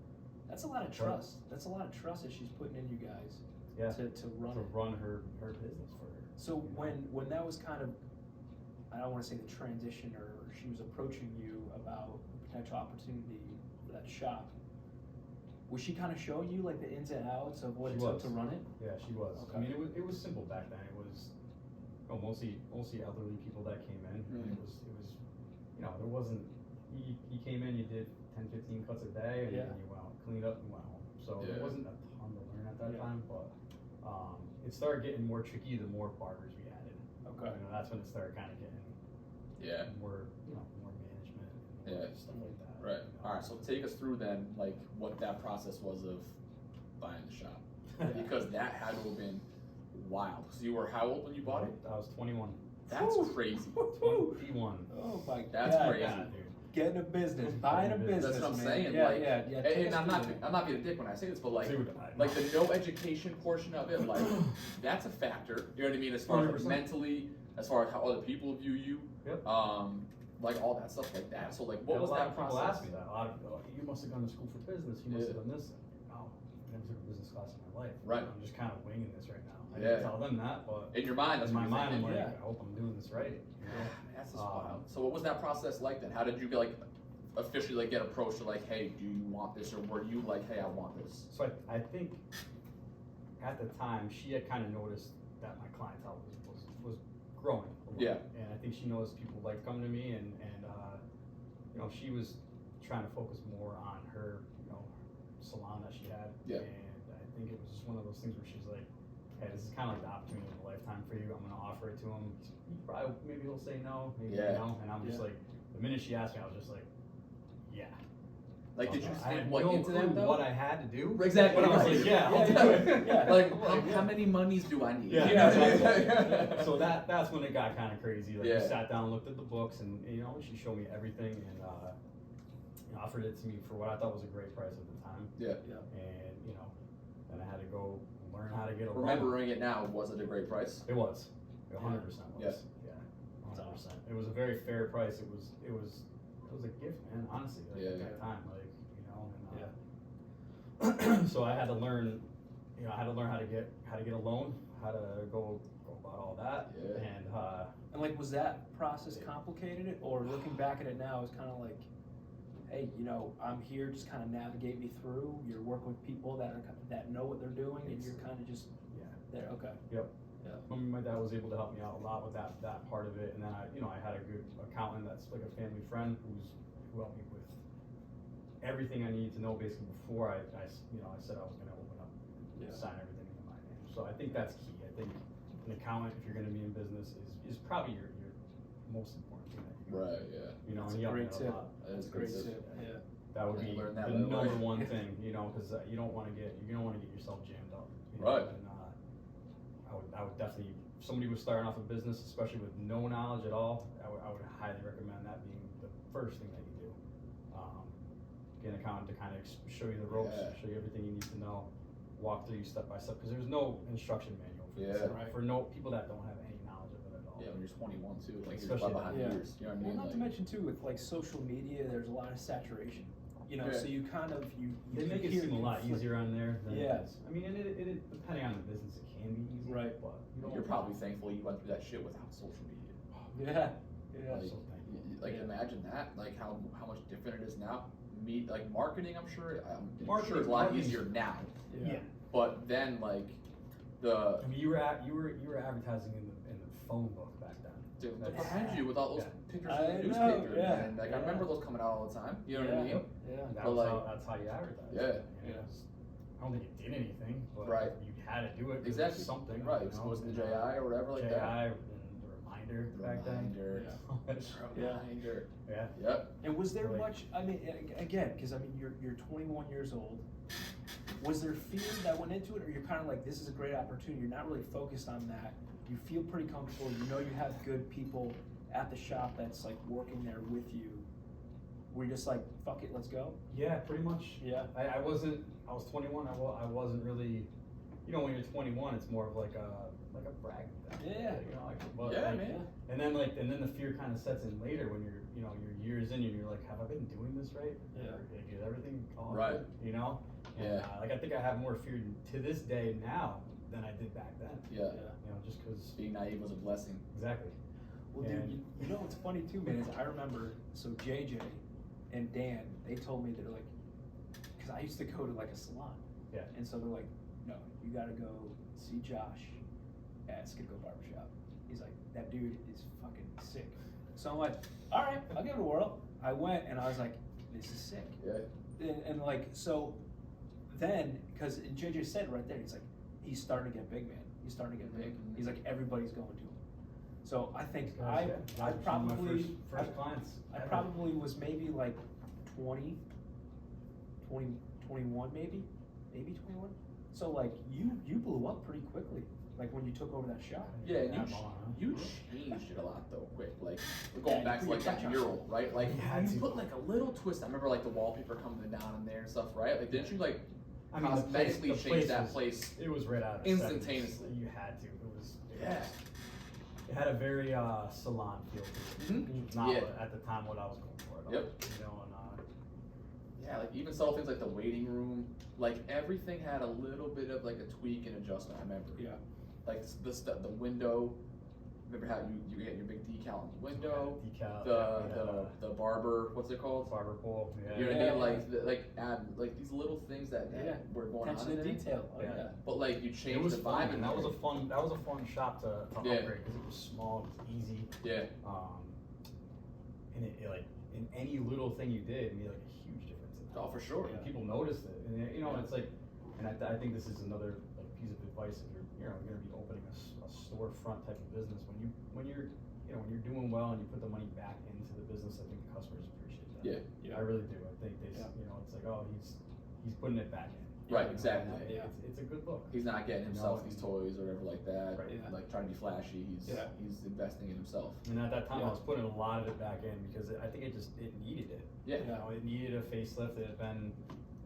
Speaker 1: That's a lot of trust. That's a lot of trust that she's putting in you guys
Speaker 2: yeah,
Speaker 1: to run
Speaker 2: to
Speaker 1: it.
Speaker 2: run her business for her.
Speaker 1: So
Speaker 2: you know.
Speaker 1: when that was kind of, I don't want to say the transition, or she was approaching you about the potential opportunity for that shop, was she kind of showing you like the ins and outs of what
Speaker 2: She
Speaker 1: it took
Speaker 2: was.
Speaker 1: to run it?
Speaker 2: Yeah, she was.
Speaker 1: Okay.
Speaker 2: I mean, it was simple back then. It was, you know, mostly elderly people that came in. And it was, you know, there wasn't, you came in, you did 10, 15 cuts a day, and
Speaker 1: Yeah.
Speaker 2: then you went out, cleaned up, and went home. So
Speaker 3: Yeah.
Speaker 2: there wasn't a ton to learn at that
Speaker 1: Yeah.
Speaker 2: time, but it started getting more tricky the more barbers we added.
Speaker 1: Okay.
Speaker 2: You know, that's when it started kind of getting
Speaker 3: Yeah.
Speaker 2: more, you know, more management and
Speaker 3: Yeah.
Speaker 2: stuff like that.
Speaker 3: Right.
Speaker 2: you know.
Speaker 3: All right. So take us through then, like what that process was of buying the shop, because that had to have been wild. So you were how old when you bought it?
Speaker 2: I was 21.
Speaker 3: That's
Speaker 1: Whew.
Speaker 3: crazy.
Speaker 2: 21.
Speaker 1: Oh my
Speaker 3: That's
Speaker 1: God.
Speaker 3: crazy.
Speaker 2: Yeah, dude.
Speaker 1: Getting a business, buying a business.
Speaker 3: That's what I'm
Speaker 1: man.
Speaker 3: saying.
Speaker 1: Yeah,
Speaker 3: like,
Speaker 1: yeah.
Speaker 3: and
Speaker 1: Take us
Speaker 3: I'm
Speaker 1: through
Speaker 3: not,
Speaker 1: that.
Speaker 3: I'm not being a dick when I say this, but like
Speaker 2: Dude,
Speaker 3: the no education portion of it, like that's a factor. You know what I mean? As far as like,
Speaker 2: 100%.
Speaker 3: mentally, as far as how other people view you,
Speaker 2: Yep.
Speaker 3: like all that stuff like that. So like, what
Speaker 2: Yeah,
Speaker 3: was
Speaker 2: a lot
Speaker 3: that
Speaker 2: of people
Speaker 3: process?
Speaker 2: ask me that. A lot of people, like, you must have gone to school for business. You must
Speaker 3: Yeah.
Speaker 2: have done this. No, I never took a business class in my life.
Speaker 3: Right.
Speaker 2: I'm just kind of winging this right now. I
Speaker 3: Yeah.
Speaker 2: didn't tell them that, but
Speaker 3: In your mind, that's
Speaker 2: in my
Speaker 3: what you're
Speaker 2: mind, I'm
Speaker 3: thinking.
Speaker 2: like,
Speaker 1: Yeah.
Speaker 2: I hope I'm doing this right. You know?
Speaker 3: That's just
Speaker 2: Um,
Speaker 3: wild. So what was that process like then? How did you like officially like get approached to like, hey, do you want this, or were you like, hey, I want this?
Speaker 2: So I think at the time she had kind of noticed that my clientele was growing a lot.
Speaker 3: Yeah.
Speaker 2: And I think she noticed people like coming to me and you know, she was trying to focus more on her, you know, salon that she had.
Speaker 3: Yeah.
Speaker 2: And I think it was just one of those things where she's like, hey, this is kind of like the opportunity of a lifetime for you. I'm going to offer it to him. He probably, maybe he'll say no, maybe
Speaker 3: Yeah.
Speaker 2: no. And I'm just
Speaker 1: Yeah.
Speaker 2: like, the minute she asked me, I was just like, yeah.
Speaker 3: Like, did you
Speaker 2: I had
Speaker 3: think like
Speaker 2: no
Speaker 3: into
Speaker 2: clue
Speaker 3: that though?
Speaker 2: what I had to do.
Speaker 3: Exactly.
Speaker 2: But I was
Speaker 3: right.
Speaker 2: like, yeah, I'll
Speaker 1: Yeah,
Speaker 2: do
Speaker 1: yeah,
Speaker 2: it.
Speaker 1: yeah.
Speaker 3: Like,
Speaker 1: Like,
Speaker 3: how many monies do I need?
Speaker 2: Yeah,
Speaker 3: You know?
Speaker 2: exactly. So that's when it got kind of crazy. Like
Speaker 3: Yeah.
Speaker 2: we sat down, looked at the books, and you know, she showed me everything and offered it to me for what I thought was a great price at the time.
Speaker 3: Yeah.
Speaker 2: And you know, then I had to go learn how to get a loan.
Speaker 3: Remembering it now, was it a great price?
Speaker 2: It was. 100% was.
Speaker 3: Yeah.
Speaker 2: Yeah. 100%. It was a very fair price. It was a gift, man. Honestly, like,
Speaker 3: Yeah.
Speaker 2: at that time, like you know, and so I had to learn. You know, I had to learn how to get a loan, how to go about all that,
Speaker 3: Yeah.
Speaker 1: And like, was that process complicated, or looking back at it now, it's kind of like, hey, you know, I'm here, just kind of navigate me through. You're working with people that know what they're doing, and you're kind of just
Speaker 2: yeah.
Speaker 1: there. Okay.
Speaker 2: My dad was able to help me out a lot with that part of it, and then I had a good accountant that's like a family friend who helped me with everything I needed to know basically before I said I was going to open up, sign everything into my name. So I think that's key. I think an accountant, if you're going to be in business, is probably your most important thing that you do.
Speaker 3: Right. Yeah.
Speaker 2: You know,
Speaker 1: That's
Speaker 2: and
Speaker 1: a
Speaker 2: he helped me
Speaker 1: great
Speaker 2: out a
Speaker 1: tip.
Speaker 2: lot.
Speaker 1: That's a great tip. Yeah.
Speaker 2: That would
Speaker 3: I
Speaker 2: be
Speaker 3: learned that
Speaker 2: the
Speaker 3: right away.
Speaker 2: number one thing, you know, because you don't want to get yourself jammed up. You know?
Speaker 3: Right.
Speaker 2: And, I would definitely, if somebody was starting off a business, especially with no knowledge at all, I would highly recommend that being the first thing that you do. Get an accountant to kind of show you the ropes,
Speaker 3: Yeah.
Speaker 2: show you everything you need to know, walk through you step by step, because there's no instruction manual for this.
Speaker 3: Yeah.
Speaker 2: Right. For no people that don't have any knowledge of it at all.
Speaker 3: Yeah, when you're 21 too, like you're
Speaker 2: Especially
Speaker 3: far behind
Speaker 1: that.
Speaker 3: years. You know what I
Speaker 1: Well,
Speaker 3: mean?
Speaker 1: not to mention too, with like social media, there's a lot of saturation. You know,
Speaker 3: Yeah.
Speaker 1: so you kind of
Speaker 2: They make it
Speaker 1: hear
Speaker 2: seem a lot
Speaker 1: conflict.
Speaker 2: easier on there than
Speaker 1: Yeah.
Speaker 2: it is. I mean, and it depending on the business, it can be easy.
Speaker 1: Right.
Speaker 2: But you don't.
Speaker 3: You're probably thankful you went through that shit without social media.
Speaker 1: Yeah. Yeah.
Speaker 2: So thankful.
Speaker 3: Like
Speaker 1: Yeah.
Speaker 3: imagine that, like how much different it is now. Like marketing, I'm sure it's a
Speaker 2: Marketing's
Speaker 3: lot easier now.
Speaker 2: Yeah.
Speaker 3: But then like the
Speaker 2: I mean, you were advertising in the phone book back then.
Speaker 3: dude,
Speaker 2: That's-
Speaker 3: behind you with all those
Speaker 2: Yeah.
Speaker 3: pictures
Speaker 1: I
Speaker 3: in the
Speaker 1: know,
Speaker 3: newspaper,
Speaker 1: yeah,
Speaker 3: and like I
Speaker 1: yeah.
Speaker 3: remember those coming out all the time. You know what I mean?
Speaker 1: Yeah.
Speaker 2: That
Speaker 3: But
Speaker 2: was
Speaker 3: like-
Speaker 2: that's how you advertise.
Speaker 3: Yeah.
Speaker 2: And it was, I don't think it did anything, but
Speaker 3: Right.
Speaker 2: you had to do it. 'Cause
Speaker 3: Exactly.
Speaker 2: It was something.
Speaker 3: Right.
Speaker 2: You
Speaker 3: It
Speaker 2: know,
Speaker 3: was the
Speaker 2: and,
Speaker 3: JI or whatever like
Speaker 2: JI
Speaker 3: that.
Speaker 2: and the reminder back then.
Speaker 3: Reminder.
Speaker 1: Yeah.
Speaker 3: Reminder.
Speaker 2: Yeah.
Speaker 3: Yep.
Speaker 1: And was there
Speaker 2: Like-
Speaker 1: much? I mean, again, because I mean, you're 21 years old. Was there fear that went into it, or you're kind of like, this is a great opportunity, you're not really focused on that, you feel pretty comfortable, you know you have good people at the shop that's like working there with you, were you just like, fuck it, let's go?
Speaker 2: Yeah, pretty much.
Speaker 1: Yeah.
Speaker 2: I was 21, I wasn't really, you know, when you're 21, it's more of like a brag thing.
Speaker 1: Yeah.
Speaker 2: You know, like, but
Speaker 3: Yeah,
Speaker 2: like,
Speaker 3: man.
Speaker 2: And then the fear kind of sets in later when you're, you know, you're years in and you're like, have I been doing this right?
Speaker 1: Yeah.
Speaker 2: Or, like, is everything all
Speaker 3: Right.
Speaker 2: good? You know? And,
Speaker 3: Yeah.
Speaker 2: like I think I have more fear to this day now than I did back then.
Speaker 3: Yeah.
Speaker 2: You know, just because.
Speaker 3: Being naive was a blessing.
Speaker 2: Exactly.
Speaker 1: Well,
Speaker 2: And-
Speaker 1: dude, you know what's funny too, man, is I remember, so JJ and Dan, they told me, they're like, because I used to go to like a salon.
Speaker 2: Yeah.
Speaker 1: And so they're like, no, you gotta go see Josh at Scitico Barbershop. He's like, that dude is fucking sick. So I'm like, all right, I'll give it a whirl. I went and I was like, this is sick.
Speaker 3: Yeah.
Speaker 1: And like, so then, because JJ said right there, he's like, he's starting to get big, man. He's starting to get big.
Speaker 3: Mhm.
Speaker 1: He's like, everybody's going to him. So I think
Speaker 2: Guys,
Speaker 1: I
Speaker 2: yeah,
Speaker 1: I
Speaker 2: those are some of my
Speaker 1: probably,
Speaker 2: first clients.
Speaker 1: I
Speaker 2: ever.
Speaker 1: probably was maybe like 20, 21 maybe 21. So like you blew up pretty quickly, like when you took over that shop.
Speaker 3: Yeah, and
Speaker 2: That long, huh?
Speaker 3: you changed it a lot though, quick. Like we're going
Speaker 1: Yeah,
Speaker 3: back to
Speaker 1: you
Speaker 3: like
Speaker 1: put
Speaker 3: that
Speaker 1: your touch on
Speaker 3: mural, right? Like
Speaker 2: You had
Speaker 3: you
Speaker 2: to.
Speaker 3: put like a little twist. I remember like the wallpaper coming down in there and stuff, right? Like didn't you like
Speaker 2: I mean, the place,
Speaker 3: cosmetically
Speaker 2: the
Speaker 3: change that
Speaker 2: was-
Speaker 3: place?
Speaker 2: It was right out of
Speaker 3: Instantaneously.
Speaker 2: seconds. You had to. It was.
Speaker 3: Yeah.
Speaker 2: It had a very salon feel to it.
Speaker 3: Mhm.
Speaker 2: Not
Speaker 3: Yeah.
Speaker 2: at the time what I was going for. Though,
Speaker 3: Yep.
Speaker 2: You know,
Speaker 3: Yeah, like even subtle things like the waiting room, like everything had a little bit of like a tweak and adjustment. I remember.
Speaker 1: Yeah.
Speaker 3: Like the window. Remember how you get your big decal on the window?
Speaker 2: decal.
Speaker 3: The barber, what's it called?
Speaker 2: barber pole. Yeah.
Speaker 3: You know what I
Speaker 1: Yeah.
Speaker 3: mean? Like like these little things that
Speaker 1: Yeah.
Speaker 3: were going
Speaker 1: Attention
Speaker 3: on
Speaker 1: to
Speaker 3: in there.
Speaker 1: detail. Oh,
Speaker 2: Yeah.
Speaker 1: yeah.
Speaker 3: But like you
Speaker 2: It
Speaker 3: changed
Speaker 2: was
Speaker 3: the
Speaker 2: fun,
Speaker 3: vibe,
Speaker 2: and that was a fun shop to
Speaker 3: Yeah.
Speaker 2: upgrade because it was small, it was easy,
Speaker 3: yeah,
Speaker 2: and it like in any little thing you did made like a huge difference. In
Speaker 3: oh for sure.
Speaker 2: And people noticed it, and you know, it's like, and I think this is another like piece of advice if you're going to be opening a storefront type of business when you're doing well and you put the money back into the business. I think the customers appreciate that.
Speaker 3: Yeah.
Speaker 1: Yeah.
Speaker 2: I really do. I think they,
Speaker 1: Yeah.
Speaker 2: you know, it's like, oh, he's putting it back in.
Speaker 3: Right,
Speaker 2: You know,
Speaker 3: exactly.
Speaker 2: and
Speaker 1: Yeah.
Speaker 2: It's a good look.
Speaker 3: He's not getting
Speaker 2: You
Speaker 3: himself
Speaker 2: know,
Speaker 3: these toys or whatever like that.
Speaker 2: Right.
Speaker 1: Yeah.
Speaker 3: Like trying to be flashy.
Speaker 1: Yeah.
Speaker 3: He's investing in himself.
Speaker 2: And at that time,
Speaker 1: Yeah.
Speaker 2: I was putting a lot of it back in because I think it needed it.
Speaker 3: Yeah.
Speaker 2: You know, it needed a facelift. It had been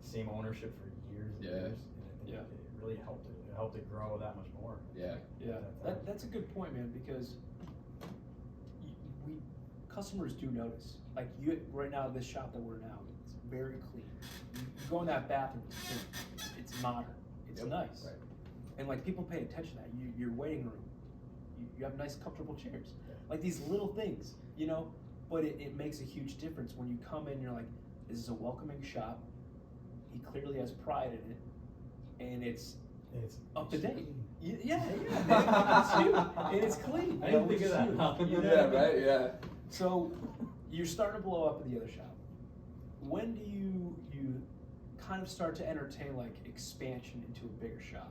Speaker 2: same ownership for years and
Speaker 3: Yeah.
Speaker 2: years, and I think
Speaker 1: Yeah.
Speaker 2: it really helped it. It helped it grow that much more.
Speaker 3: Yeah.
Speaker 1: Yeah,
Speaker 2: At that time.
Speaker 1: that's a good point, man, because customers do notice. Like you, right now, this shop that we're in now, it's very clean. You go in that bathroom, it's clean. It's modern. It's
Speaker 3: Yep.
Speaker 1: nice.
Speaker 2: Right.
Speaker 1: And like people pay attention to that. Your waiting room, you have nice, comfortable chairs.
Speaker 2: Yeah.
Speaker 1: Like these little things, you know. But it makes a huge difference when you come in. You're like, this is a welcoming shop. He clearly has pride in it, and it's up to date. Yeah, man. It's huge. And it's clean.
Speaker 2: I
Speaker 1: you know,
Speaker 2: didn't think
Speaker 1: which
Speaker 2: of
Speaker 1: is
Speaker 2: that.
Speaker 1: huge.
Speaker 2: No.
Speaker 1: You know
Speaker 3: Yeah.
Speaker 1: what I mean?
Speaker 3: Right. Yeah.
Speaker 1: So you're starting to blow up at the other shop. When do you kind of start to entertain like expansion into a bigger shop?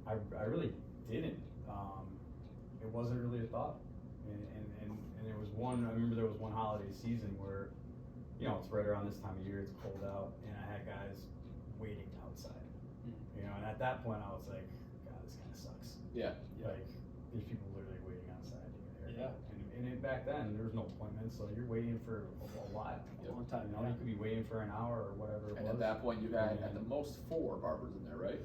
Speaker 2: I really didn't. It wasn't really a thought. And there was one, I remember there was one holiday season where, you know, it's right around this time of year, it's cold out, and I had guys waiting outside. You know, and at that point I was like, God, this kind of sucks.
Speaker 3: Yeah.
Speaker 2: Like, there's people literally waiting outside to get a haircut.
Speaker 1: Yeah.
Speaker 2: And back then, there was no appointments, so you're waiting for a while.
Speaker 1: A long time.
Speaker 2: You know, you could be waiting for an hour or whatever it
Speaker 3: And
Speaker 2: was.
Speaker 3: at that point, you had
Speaker 2: And
Speaker 3: at the most 4 barbers in there, right?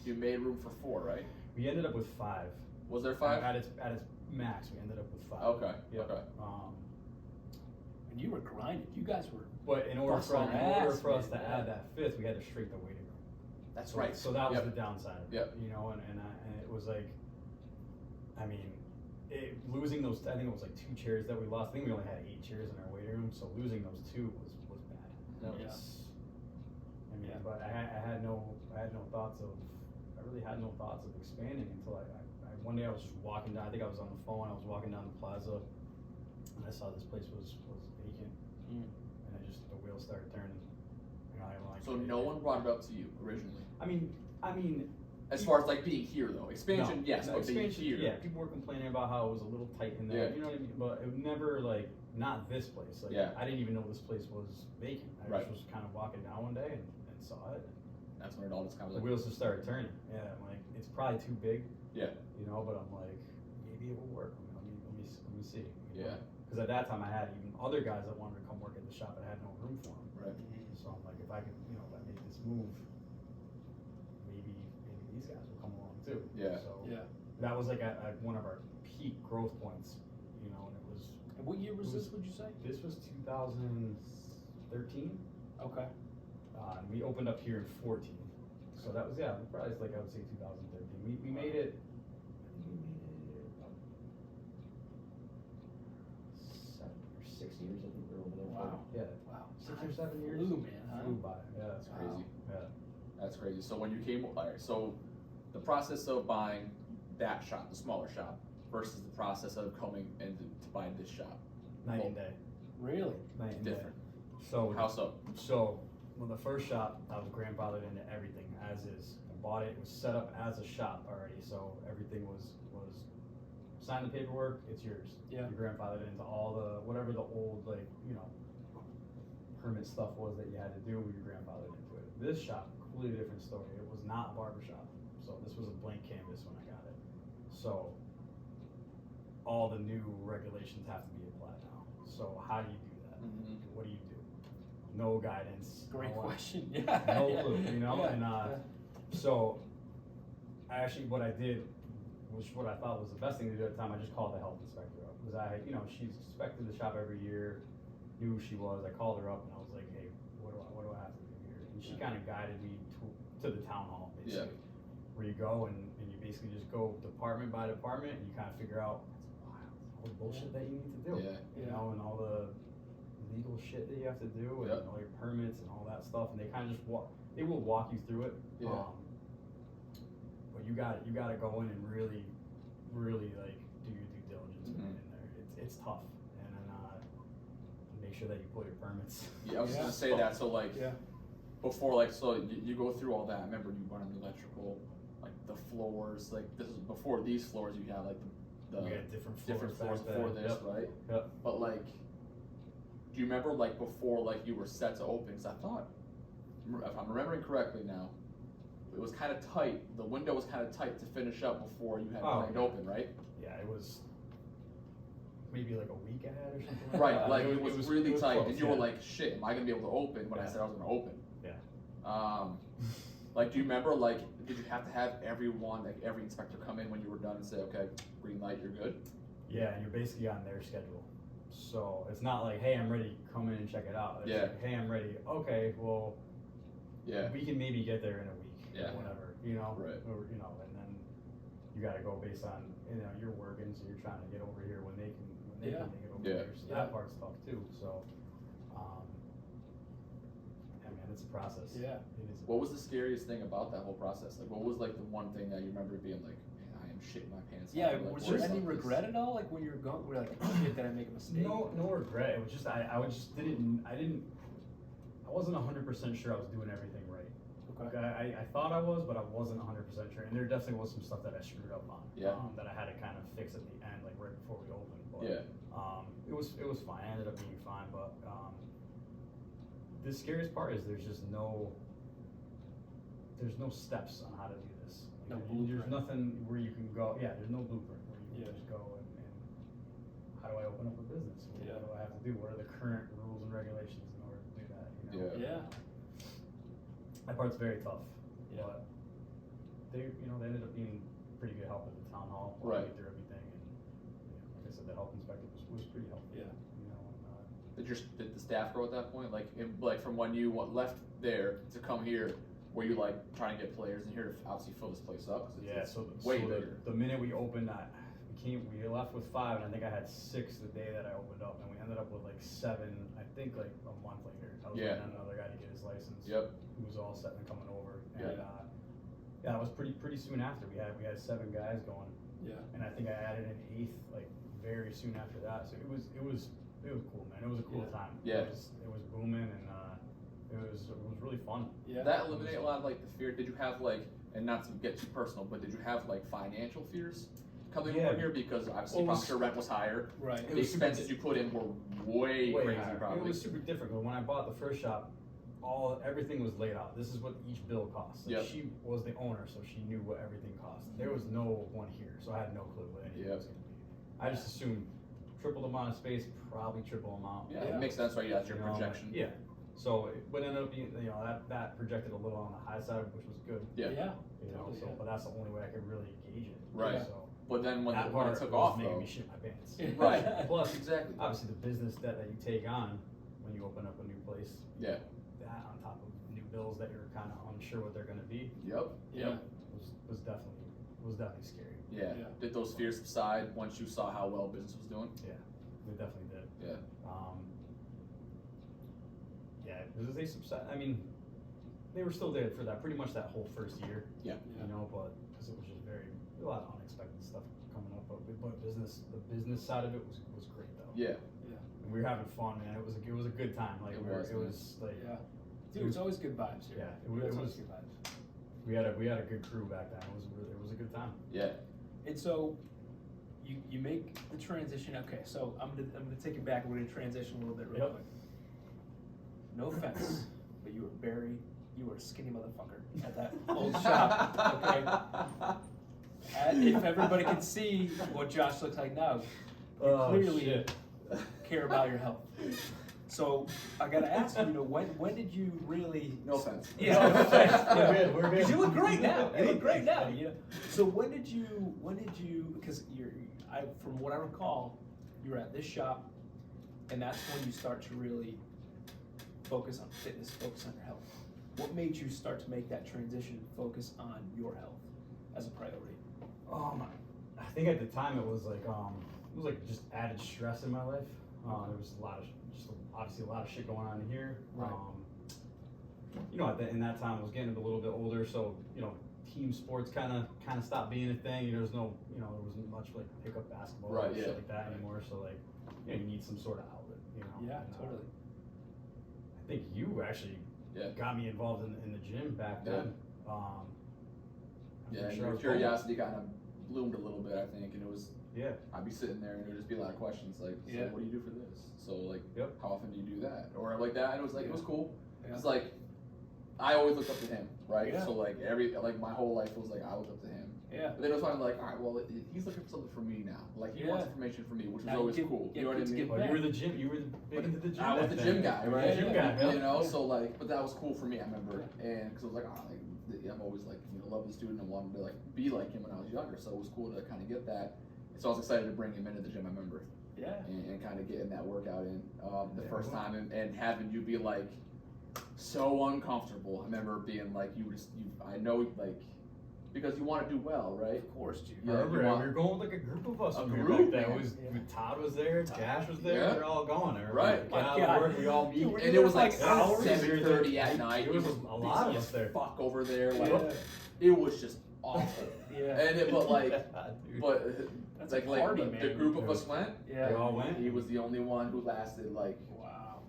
Speaker 3: You made room for 4, right?
Speaker 2: we ended up with 5.
Speaker 3: Was there 5?
Speaker 2: At its max, we ended up with 5.
Speaker 3: Okay.
Speaker 2: Yep.
Speaker 3: Okay.
Speaker 1: And you were grinding. You guys were.
Speaker 2: But in order for
Speaker 1: Busting ass,
Speaker 2: us to
Speaker 1: man,
Speaker 2: add
Speaker 1: yeah.
Speaker 2: that 5th, we had to shrink the waiting room.
Speaker 3: That's
Speaker 2: So-
Speaker 3: right.
Speaker 2: So that was
Speaker 3: Yep.
Speaker 2: the downside of it.
Speaker 3: Yep.
Speaker 2: You know, and it was like, I mean, losing those, I think it was like 2 chairs that we lost. I think we only had 8 chairs in our waiting room, so losing those 2 was bad. That
Speaker 1: Yeah.
Speaker 2: was, I mean,
Speaker 1: Yeah.
Speaker 2: but I had no thoughts of, I really had no thoughts of expanding until I one day I was just walking down, I think I was on the phone, I was walking down the plaza, and I saw this place was vacant, and the wheels started turning. You know, I'm like,
Speaker 3: So no one brought it up to you originally.
Speaker 2: I mean,
Speaker 3: As far as like being here though, expansion,
Speaker 2: no,
Speaker 3: yes,
Speaker 2: no,
Speaker 3: but being
Speaker 2: expansion,
Speaker 3: here.
Speaker 2: yeah, people were complaining about how it was a little tight in there,
Speaker 3: Yeah.
Speaker 2: you know what I mean? But it never like, not this place, like,
Speaker 3: Yeah.
Speaker 2: I didn't even know this place was vacant. I
Speaker 3: Right.
Speaker 2: just was kind of walking down one day and saw it,
Speaker 3: that's when it all just kind of
Speaker 2: The
Speaker 3: like,
Speaker 2: wheels just started turning. Yeah, I'm like, it's probably too big.
Speaker 3: Yeah.
Speaker 2: You know, but I'm like, maybe it will work. Let me see. You know?
Speaker 3: Yeah.
Speaker 2: Because at that time I had even other guys that wanted to come work at the shop, but I had no room for them.
Speaker 3: right.
Speaker 2: So I'm like, if I could, if I make this move, maybe these guys will come along too.
Speaker 3: Yeah.
Speaker 2: So
Speaker 1: Yeah.
Speaker 2: that was like at one of our peak growth points, and it was.
Speaker 1: And what year was this, would you say?
Speaker 2: This was 2013.
Speaker 1: Okay.
Speaker 2: And we opened up here in 14. So that was, probably like I would say 2013. We made it, I think we made it about 7 or 6 years, I think we were over there.
Speaker 1: Wow.
Speaker 2: Yeah.
Speaker 1: Wow.
Speaker 2: 6 or 7 years.
Speaker 1: Flew, man, huh?
Speaker 2: Flew by. Yeah.
Speaker 3: That's crazy.
Speaker 2: Yeah.
Speaker 3: That's crazy. So when you came, alright, so the process of buying that shop, the smaller shop, versus the process of coming in to buy this shop,
Speaker 2: Night and day.
Speaker 1: Really?
Speaker 2: Night and day.
Speaker 3: different.
Speaker 2: So
Speaker 3: How so?
Speaker 2: So, well, the first shop, I was grandfathered into everything as is. I bought it, it was set up as a shop already, so everything was sign the paperwork, it's yours.
Speaker 1: Yeah.
Speaker 2: You're grandfathered into all the, whatever the old, permit stuff was that you had to do, your grandfathered into it. This shop, completely different story. It was not a barbershop, so this was a blank canvas when I got it. So, all the new regulations have to be applied now. So how do you do that?
Speaker 3: Mhm.
Speaker 2: What do you do? No guidance.
Speaker 1: Great
Speaker 2: no-
Speaker 1: question. Yeah.
Speaker 2: No clue,
Speaker 1: Yeah.
Speaker 2: and so what I did, which what I thought was the best thing to do at the time, I just called the health inspector up, because she's inspected the shop every year, knew who she was. I called her up and I was like, hey, what do I have to do here? And she kind of guided me to the town hall, basically, where you go and you basically just go department by department and you kind of figure out all the bullshit that you need to do,
Speaker 3: Yeah.
Speaker 2: and all the legal shit that you have to do, and
Speaker 3: Yep.
Speaker 2: all your permits and all that stuff, and they kind of just they will walk you through it.
Speaker 3: Yeah.
Speaker 2: But you got to go in and really like do your due diligence when
Speaker 3: Mhm.
Speaker 2: you're in there. It's tough, and then make sure that you pull your permits.
Speaker 3: Yeah, I was
Speaker 1: Yeah.
Speaker 3: gonna say that. So like,
Speaker 1: Yeah.
Speaker 3: before, like, so you go through all that. I remember you running the electrical, like the floors. Like this is before these floors. You had like the
Speaker 2: We had different
Speaker 3: different floors
Speaker 2: back
Speaker 3: before
Speaker 2: then.
Speaker 3: this,
Speaker 2: Yep.
Speaker 3: right?
Speaker 2: Yep.
Speaker 3: But like, do you remember like before like you were set to open? Because I thought, if I'm remembering correctly now, it was kind of tight. The window was kind of tight to finish up before you had grand open, right?
Speaker 2: Yeah, it was maybe like a week ahead or something. Like
Speaker 3: Right,
Speaker 2: that.
Speaker 3: like it was really tight,
Speaker 2: close,
Speaker 3: and you were
Speaker 2: yeah.
Speaker 3: like, "Shit, am I gonna be able to open?" When I
Speaker 2: Yeah.
Speaker 3: said I was gonna open.
Speaker 2: Yeah.
Speaker 3: Like, do you remember, like, did you have to have everyone, like, every inspector come in when you were done and say, "Okay, green light, you're good"?
Speaker 2: Yeah, and you're basically on their schedule. So it's not like, hey, I'm ready, come in and check it out. It's
Speaker 3: Yeah.
Speaker 2: like, hey, I'm ready. Okay, well,
Speaker 3: Yeah.
Speaker 2: we can maybe get there in a week.
Speaker 3: Yeah.
Speaker 2: Or whatever,
Speaker 3: Right.
Speaker 2: Or, and then you got to go based on, you're working, so you're trying to get over here when they can
Speaker 1: Yeah.
Speaker 2: make it over
Speaker 3: Yeah.
Speaker 2: here. So
Speaker 1: Yeah.
Speaker 2: that part's tough too. So, man, it's a process.
Speaker 1: Yeah.
Speaker 2: It is.
Speaker 3: What was the scariest thing about that whole process? Like, what was like the one thing that you remember being like, "Man, I am shitting my pants"?
Speaker 1: Yeah.
Speaker 3: out," like,
Speaker 1: Was
Speaker 3: what
Speaker 1: there any
Speaker 3: this?
Speaker 1: regret at all? Like when you're going, we're like, oh, shit, did I make a mistake?
Speaker 2: No regret. It was just I wasn't 100% sure I was doing everything right.
Speaker 1: Okay.
Speaker 2: I thought I was, but I wasn't 100% sure, and there definitely was some stuff that I screwed up on.
Speaker 3: Yeah.
Speaker 2: That I had to kind of fix at the end, like right before we opened. But,
Speaker 3: Yeah.
Speaker 2: it was fine. I ended up being fine, but the scariest part is there's no steps on how to do this.
Speaker 1: No
Speaker 2: There's
Speaker 1: blueprint.
Speaker 2: nothing where you can go. Yeah, there's no blueprint where you can
Speaker 1: Yeah.
Speaker 2: just go and how do I open up a business?
Speaker 1: Yeah.
Speaker 2: What do I have to do? What are the current rules and regulations in order to do that?
Speaker 3: Yeah.
Speaker 1: Yeah.
Speaker 2: That part's very tough.
Speaker 1: Yeah.
Speaker 2: But they ended up being pretty good help at the town hall.
Speaker 3: Right.
Speaker 2: Through everything, and like I said, the health inspector was pretty helpful.
Speaker 1: Yeah.
Speaker 3: Did the staff grow at that point? Like, like from when you left there to come here, were you like trying to get players in here to obviously fill this place up? 'Cause it's way bigger.
Speaker 2: The minute we opened, we left with 5, and I think I had 6 the day that I opened up, and we ended up with like 7. I think like a month later. I was waiting on another guy to get his license.
Speaker 3: Yep.
Speaker 2: Who was all set and coming over,
Speaker 3: Yeah.
Speaker 2: and it was pretty soon after. We had 7 guys going,
Speaker 1: Yeah.
Speaker 2: and I think I added an 8th like very soon after that. So it was cool, man. It was a cool
Speaker 1: Yeah.
Speaker 2: time.
Speaker 3: Yeah.
Speaker 2: It was booming, and it was really fun.
Speaker 1: Yeah.
Speaker 3: That eliminated a lot of like the fear. Did you have like, and not to get too personal, but did you have like financial fears coming
Speaker 2: Yeah.
Speaker 3: over here? Because obviously,
Speaker 2: Well, it
Speaker 3: I'm
Speaker 2: was-
Speaker 3: sure rent was higher.
Speaker 1: Right.
Speaker 2: It
Speaker 3: The
Speaker 2: was super
Speaker 3: expenses you put in were way
Speaker 2: Way
Speaker 3: crazy,
Speaker 2: higher.
Speaker 3: probably.
Speaker 2: It was super different. When I bought the first shop, everything was laid out. This is what each bill costs. Like
Speaker 3: Yep.
Speaker 2: She was the owner, so she knew what everything cost. There was no one here, so I had no clue what anything
Speaker 3: Yep.
Speaker 2: was going to be. I just assumed triple the amount of space, probably triple amount.
Speaker 3: Yeah, it makes sense, right? That's your
Speaker 2: You know,
Speaker 3: projection.
Speaker 2: Yeah. So it would end up being, that projected a little on the high side, which was good.
Speaker 3: Yeah.
Speaker 2: You know,
Speaker 1: Totally,
Speaker 2: so,
Speaker 1: yeah.
Speaker 2: but that's the only way I could really gauge it.
Speaker 3: Right.
Speaker 2: So
Speaker 3: But then when
Speaker 2: that
Speaker 3: it
Speaker 2: part
Speaker 3: took
Speaker 2: was
Speaker 3: off,
Speaker 2: making
Speaker 3: though,
Speaker 2: me shit my pants.
Speaker 3: right?
Speaker 2: Plus,
Speaker 3: Exactly.
Speaker 2: obviously, the business debt that you take on when you open up a new place.
Speaker 3: Yeah.
Speaker 2: That on top of new bills that you're kind of unsure what they're going to be
Speaker 3: Yep.
Speaker 1: Yeah.
Speaker 2: was definitely scary.
Speaker 3: Yeah.
Speaker 1: Yeah.
Speaker 3: Did those fears subside once you saw how well business was doing?
Speaker 2: They definitely did.
Speaker 3: Yeah.
Speaker 2: Because they subside. I mean, they were still there for that pretty much that whole first year.
Speaker 3: Yeah.
Speaker 2: You know, but because it was just a lot of unexpected stuff coming up. But the business side of it was great though.
Speaker 3: Yeah.
Speaker 2: And we were having fun, man. It was a good time. Like
Speaker 3: It
Speaker 2: it
Speaker 3: was,
Speaker 2: was like
Speaker 1: Yeah. Dude, it's always good vibes here.
Speaker 2: Yeah, it
Speaker 1: It's
Speaker 2: was-
Speaker 1: always good vibes.
Speaker 2: we had a good crew back then. It was a good time.
Speaker 3: Yeah.
Speaker 1: And so, you make the transition. Okay, so I'm gonna take it back. and We're gonna transition a little bit real
Speaker 2: Yep.
Speaker 1: quick. No offense, but you were a skinny motherfucker at that old shop. Okay. If everybody could see what Josh looks like now, you clearly care about your health. So I gotta ask you, when did you really?
Speaker 3: No offense.
Speaker 1: Yeah, no offense.
Speaker 2: We're good.
Speaker 1: 'Cause you look great now. You look great now. So when did you? Because from what I recall, you were at this shop, and that's when you start to really focus on fitness, focus on your health. What made you start to make that transition, focus on your health as a priority?
Speaker 2: I think at the time it was like just added stress in my life. There was obviously a lot of shit going on in here.
Speaker 1: Right.
Speaker 2: In that time I was getting a little bit older, so team sports kind of stopped being a thing. There was no, there wasn't much like pickup basketball
Speaker 3: Right,
Speaker 2: or
Speaker 3: yeah.
Speaker 2: shit like that anymore. So like, you need some sort of outlet.
Speaker 1: Yeah,
Speaker 2: And,
Speaker 1: totally.
Speaker 2: I think you actually
Speaker 3: Yeah.
Speaker 2: got me involved in the gym back then. I'm
Speaker 3: Yeah.
Speaker 2: pretty
Speaker 3: And
Speaker 2: sure I
Speaker 3: your
Speaker 2: was going-
Speaker 3: curiosity kind of bloomed a little bit, I think, and it was.
Speaker 2: Yeah.
Speaker 3: I'd be sitting there and there'd just be a lot of questions like, so
Speaker 1: Yeah.
Speaker 3: what do you do for this? So like,
Speaker 2: Yep.
Speaker 3: how often do you do that? Or like that, and it was like, it was cool.
Speaker 1: Yeah.
Speaker 3: It's like, I always looked up to him, right?
Speaker 1: Yeah.
Speaker 3: So like my whole life was like, I looked up to him.
Speaker 1: Yeah.
Speaker 3: But then it was finally like, all right, well, he's looking for something from me now. Like he wants
Speaker 1: Yeah.
Speaker 3: information from me, which was
Speaker 1: Now you
Speaker 3: always
Speaker 1: get-
Speaker 3: cool.
Speaker 1: get
Speaker 3: You know what I
Speaker 1: to
Speaker 3: mean?
Speaker 1: get
Speaker 2: Well, you were the gym. You were big into the gym.
Speaker 3: I was
Speaker 2: back
Speaker 3: the
Speaker 2: then.
Speaker 3: gym guy,
Speaker 2: You were
Speaker 3: right?
Speaker 2: the gym guy.
Speaker 3: You
Speaker 2: Yep.
Speaker 3: know, so like, but that was cool for me. I remember, and because I was like, oh, like I'm always like, love the student and wanted to like be like him when I was younger. So it was cool to kind of get that. So I was excited to bring him into the gym. I remember,
Speaker 1: Yeah.
Speaker 3: and kind of getting that workout in the
Speaker 2: Yeah,
Speaker 3: first
Speaker 2: well.
Speaker 3: time, and having you be like so uncomfortable. I remember being like, I know like because you want to do well, right?
Speaker 1: Of course, dude.
Speaker 3: Yeah,
Speaker 2: I remember
Speaker 3: you want-
Speaker 2: we were going with like a group of us.
Speaker 3: A
Speaker 2: when we were
Speaker 3: group,
Speaker 2: back then.
Speaker 3: man.
Speaker 2: It was
Speaker 1: Yeah.
Speaker 2: Todd was there, Cash was there.
Speaker 3: Yeah.
Speaker 2: They're all going there.
Speaker 3: Right.
Speaker 2: Get out
Speaker 1: My
Speaker 2: of
Speaker 1: God.
Speaker 2: work, we all meet.
Speaker 1: Dude, we're
Speaker 3: And it was like
Speaker 1: like hours.
Speaker 3: 7:30 at night.
Speaker 2: There was
Speaker 3: It
Speaker 2: a lot of
Speaker 3: busy
Speaker 2: us
Speaker 3: as
Speaker 2: there.
Speaker 3: Fuck over there, like
Speaker 1: Yeah.
Speaker 3: it was just awful.
Speaker 1: Yeah.
Speaker 3: And it, but like,
Speaker 2: Dude.
Speaker 3: but
Speaker 1: That's
Speaker 3: like,
Speaker 1: a party,
Speaker 3: the
Speaker 1: man.
Speaker 3: group of us went.
Speaker 1: Yeah.
Speaker 2: We all went.
Speaker 3: He was the only one who lasted like,
Speaker 1: Wow.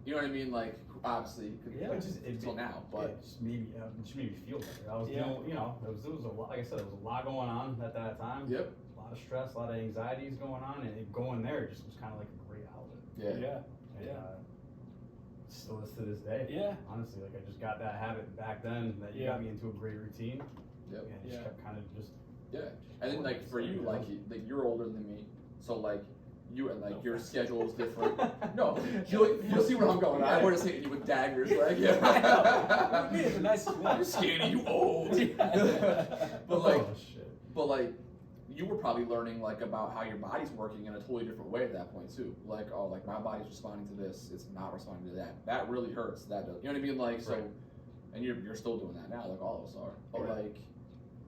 Speaker 3: you know what I mean? Like, obviously,
Speaker 1: Yeah.
Speaker 2: But just-
Speaker 3: until now,
Speaker 2: Yeah,
Speaker 3: but
Speaker 2: it just made me feel better. I was
Speaker 1: Yeah.
Speaker 2: there was a lot. Like I said, there was a lot going on at that time.
Speaker 3: yep,
Speaker 2: A lot of stress, a lot of anxieties going on, and going there just was kind of like a great outlet.
Speaker 3: yeah,
Speaker 1: Yeah.
Speaker 2: And,
Speaker 1: Yeah.
Speaker 2: Still is to this day.
Speaker 1: Yeah.
Speaker 2: Honestly, like I just got that habit back then that you
Speaker 1: Yeah.
Speaker 2: got me into a great routine.
Speaker 3: yep,
Speaker 2: And just
Speaker 1: Yeah.
Speaker 2: kept kind of just.
Speaker 3: yeah. And then like for you, like you're older than me, so like you and like
Speaker 1: No
Speaker 3: your
Speaker 1: offense.
Speaker 3: schedule is different. No, you'll see where I'm going. I would have hitting you with daggers, like
Speaker 1: Me,
Speaker 3: yeah.
Speaker 1: it's the nicest way.
Speaker 3: I'm skinny, you old. But like,
Speaker 2: Oh, shit.
Speaker 3: but like, you were probably learning like about how your body's working in a totally different way at that point too. Like, oh, like my body's responding to this, it's not responding to that. That really hurts. That does. You know what I mean? Like, so,
Speaker 2: Right.
Speaker 3: and you're still doing that now, like all of us are. But
Speaker 2: Right.
Speaker 3: like,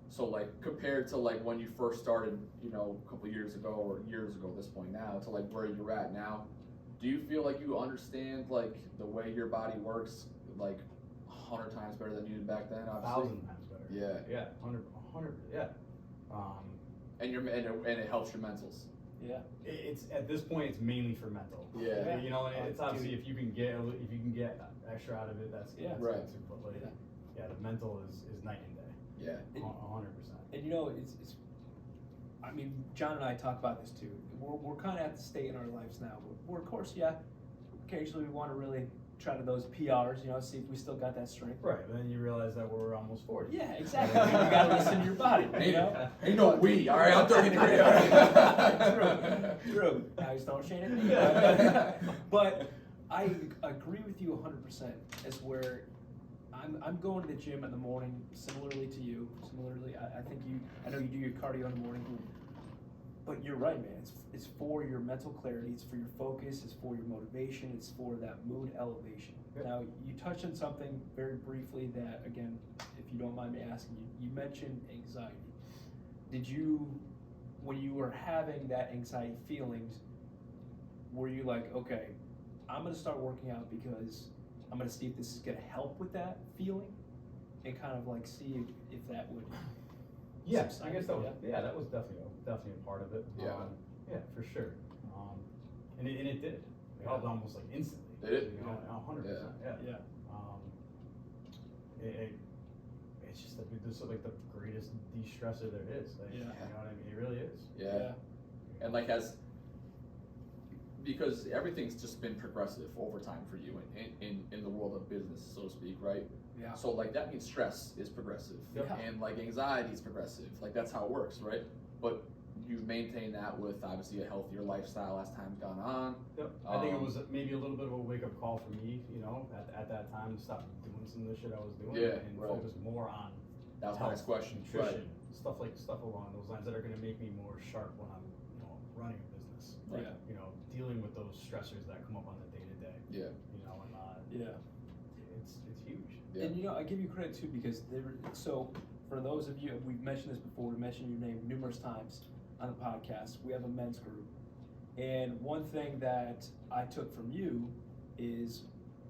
Speaker 3: so like compared to like when you first started, a couple years ago or years ago at this point now, to like where you're at now, do you feel like you understand like the way your body works like 100 times better than you did back then? Obviously.
Speaker 2: 1,000 times better.
Speaker 3: Yeah.
Speaker 2: Yeah. 100. Yeah.
Speaker 3: And and it helps your mentals.
Speaker 1: Yeah.
Speaker 2: It's at this point it's mainly for mental.
Speaker 3: Yeah.
Speaker 2: And it's obviously if you can get extra out of it, that's
Speaker 1: Yeah.
Speaker 2: that's
Speaker 3: Right.
Speaker 2: good too, but like, yeah, the mental is night and day.
Speaker 3: Yeah.
Speaker 2: 100%.
Speaker 1: And it's I mean, John and I talk about this too. We're kind of at the state in our lives now. We're of course, occasionally we want to really try to those PRs, you know, see if we still got that strength.
Speaker 2: Right, and then you realize that we're almost 40.
Speaker 1: Yeah, exactly. You gotta listen to your body, you know?
Speaker 3: Ain't no we, all right, I'm 30 degrees.
Speaker 1: True. Now he's throwing shade at me. But I agree with you 100% as where I'm going to the gym in the morning, similarly to you. Similarly, I think I know you do your cardio in the morning. But you're right, man. It's for your mental clarity. It's for your focus. It's for your motivation. It's for that mood elevation.
Speaker 2: Yep.
Speaker 1: Now, you touched on something very briefly that, again, if you don't mind me asking you mentioned anxiety. Did you, when you were having that anxiety feelings, were you like, okay, I'm going to start working out because I'm going to see if this is going to help with that feeling, and kind of like see if that would.
Speaker 2: Yeah, I guess that was,
Speaker 1: Yeah.
Speaker 2: that was definitely a part of it.
Speaker 3: Yeah.
Speaker 2: Yeah, for sure. And it did. It helped almost like instantly.
Speaker 3: Did it?
Speaker 2: You know, 100%. Yeah. It's just like this is like the greatest de-stressor there is. Like,
Speaker 1: Yeah.
Speaker 2: You know what I mean? It really is.
Speaker 3: Yeah. And like because everything's just been progressive over time for you in the world of business, so to speak, right?
Speaker 1: Yeah.
Speaker 3: So like that means stress is progressive,
Speaker 1: Yep.
Speaker 3: and like anxiety is progressive. Like that's how it works, right? But you've maintained that with obviously a healthier lifestyle as time's gone on.
Speaker 2: Yep. I think it was maybe a little bit of a wake up call for me, you know, at that time to stop doing some of the shit I was doing and
Speaker 3: right.
Speaker 2: focus more on
Speaker 3: That was my next question.
Speaker 2: nutrition, stuff along those lines that are going to make me more sharp when I'm, you know, running a business.
Speaker 1: Right.
Speaker 2: You know, dealing with those stressors that come up on the day to day.
Speaker 3: Yeah.
Speaker 2: You know, and
Speaker 1: Yeah.
Speaker 2: it's huge.
Speaker 3: Yeah.
Speaker 1: And you know, I give you credit too because so for those of you, we've mentioned this before, we mentioned your name numerous times on the podcast. We have a men's group, and one thing that I took from you is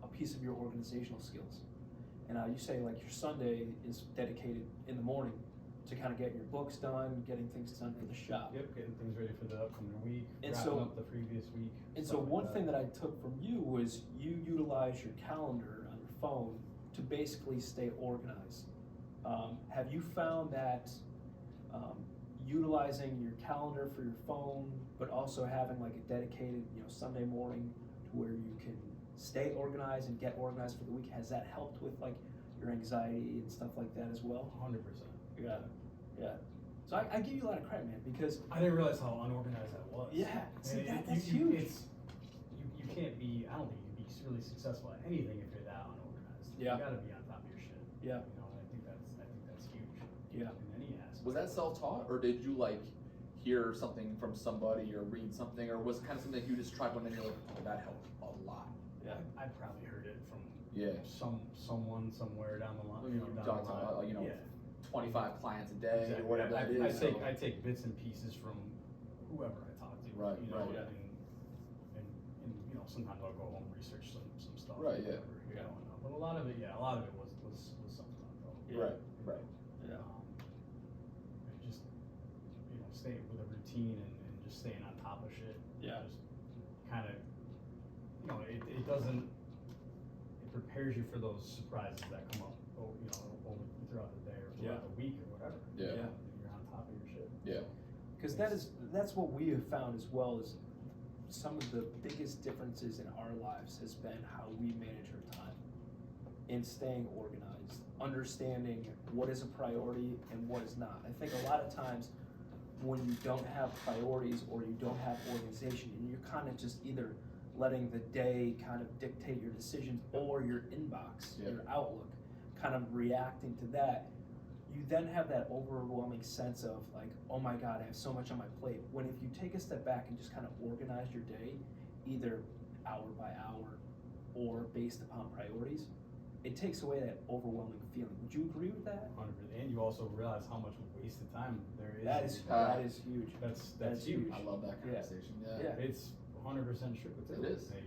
Speaker 1: a piece of your organizational skills. And you say like your Sunday is dedicated in the morning to kind of get your books done, getting things done for the shop.
Speaker 2: Yep, getting things ready for the upcoming week,
Speaker 1: And
Speaker 2: wrapping
Speaker 1: so-
Speaker 2: up the previous week.
Speaker 1: And so
Speaker 2: stuff like
Speaker 1: one
Speaker 2: that.
Speaker 1: thing that I took from you was you utilize your calendar on your phone to basically stay organized. Have you found that utilizing your calendar for your phone, but also having like a dedicated, you know, Sunday morning to where you can stay organized and get organized for the week, has that helped with like your anxiety and stuff like that as well?
Speaker 2: 100%.
Speaker 1: Yeah, yeah. So I give you a lot of credit, man, because
Speaker 2: I didn't realize how unorganized that was.
Speaker 1: yeah, see,
Speaker 2: And
Speaker 1: that's
Speaker 2: you,
Speaker 1: huge.
Speaker 2: You can't be, I don't think you can be really successful at anything if you're that unorganized.
Speaker 1: Yeah.
Speaker 2: You gotta be on top of your shit.
Speaker 1: Yeah.
Speaker 2: You know, and I think that's huge.
Speaker 1: Yeah.
Speaker 2: In any aspect.
Speaker 3: Was that self-taught, or did you like hear something from somebody or read something, or was it kind of something that you just tried one and you're like, oh, that helped a lot?
Speaker 1: Yeah.
Speaker 2: I probably heard it from someone somewhere down the line.
Speaker 3: Well,
Speaker 2: You know,
Speaker 3: you
Speaker 2: down
Speaker 3: talked
Speaker 2: the line.
Speaker 3: about, you know,
Speaker 2: Yeah.
Speaker 3: 25 clients a day
Speaker 2: Exactly.
Speaker 3: or whatever that is.
Speaker 2: I take
Speaker 3: so-
Speaker 2: I take bits and pieces from whoever I talk to.
Speaker 3: Right,
Speaker 2: You know,
Speaker 3: right.
Speaker 2: and you know, sometimes I'll go home and research some stuff.
Speaker 3: Right,
Speaker 2: or
Speaker 3: yeah.
Speaker 2: whatever, you know, but a lot of it was self-taught though.
Speaker 1: Yeah.
Speaker 3: Right.
Speaker 1: Yeah.
Speaker 2: And just, you know, staying with a routine and just staying on top of shit.
Speaker 1: Yeah.
Speaker 2: Just kind of, you know, it doesn't, it prepares you for those surprises that come up, you know, over throughout the day or throughout the week or whatever.
Speaker 3: Yeah.
Speaker 2: You know, you're on top of your shit.
Speaker 3: Yeah.
Speaker 1: Because that's what we have found as well, is some of the biggest differences in our lives has been how we manage our time in staying organized, understanding what is a priority and what is not. I think a lot of times when you don't have priorities or you don't have organization, and you're kind of just either letting the day kind of dictate your decisions or your inbox,
Speaker 3: Yeah.
Speaker 1: your outlook, kind of reacting to that, you then have that overwhelming sense of like, oh my God, I have so much on my plate. When if you take a step back and just kind of organize your day, either hour by hour or based upon priorities, it takes away that overwhelming feeling. Would you agree with that?
Speaker 2: 100%. And you also realize how much wasted time there is.
Speaker 1: That is huge.
Speaker 2: That's huge.
Speaker 3: I love that
Speaker 1: Yeah.
Speaker 3: conversation. Yeah.
Speaker 1: Yeah.
Speaker 2: It's 100% true. Too.
Speaker 3: It is.
Speaker 2: Like,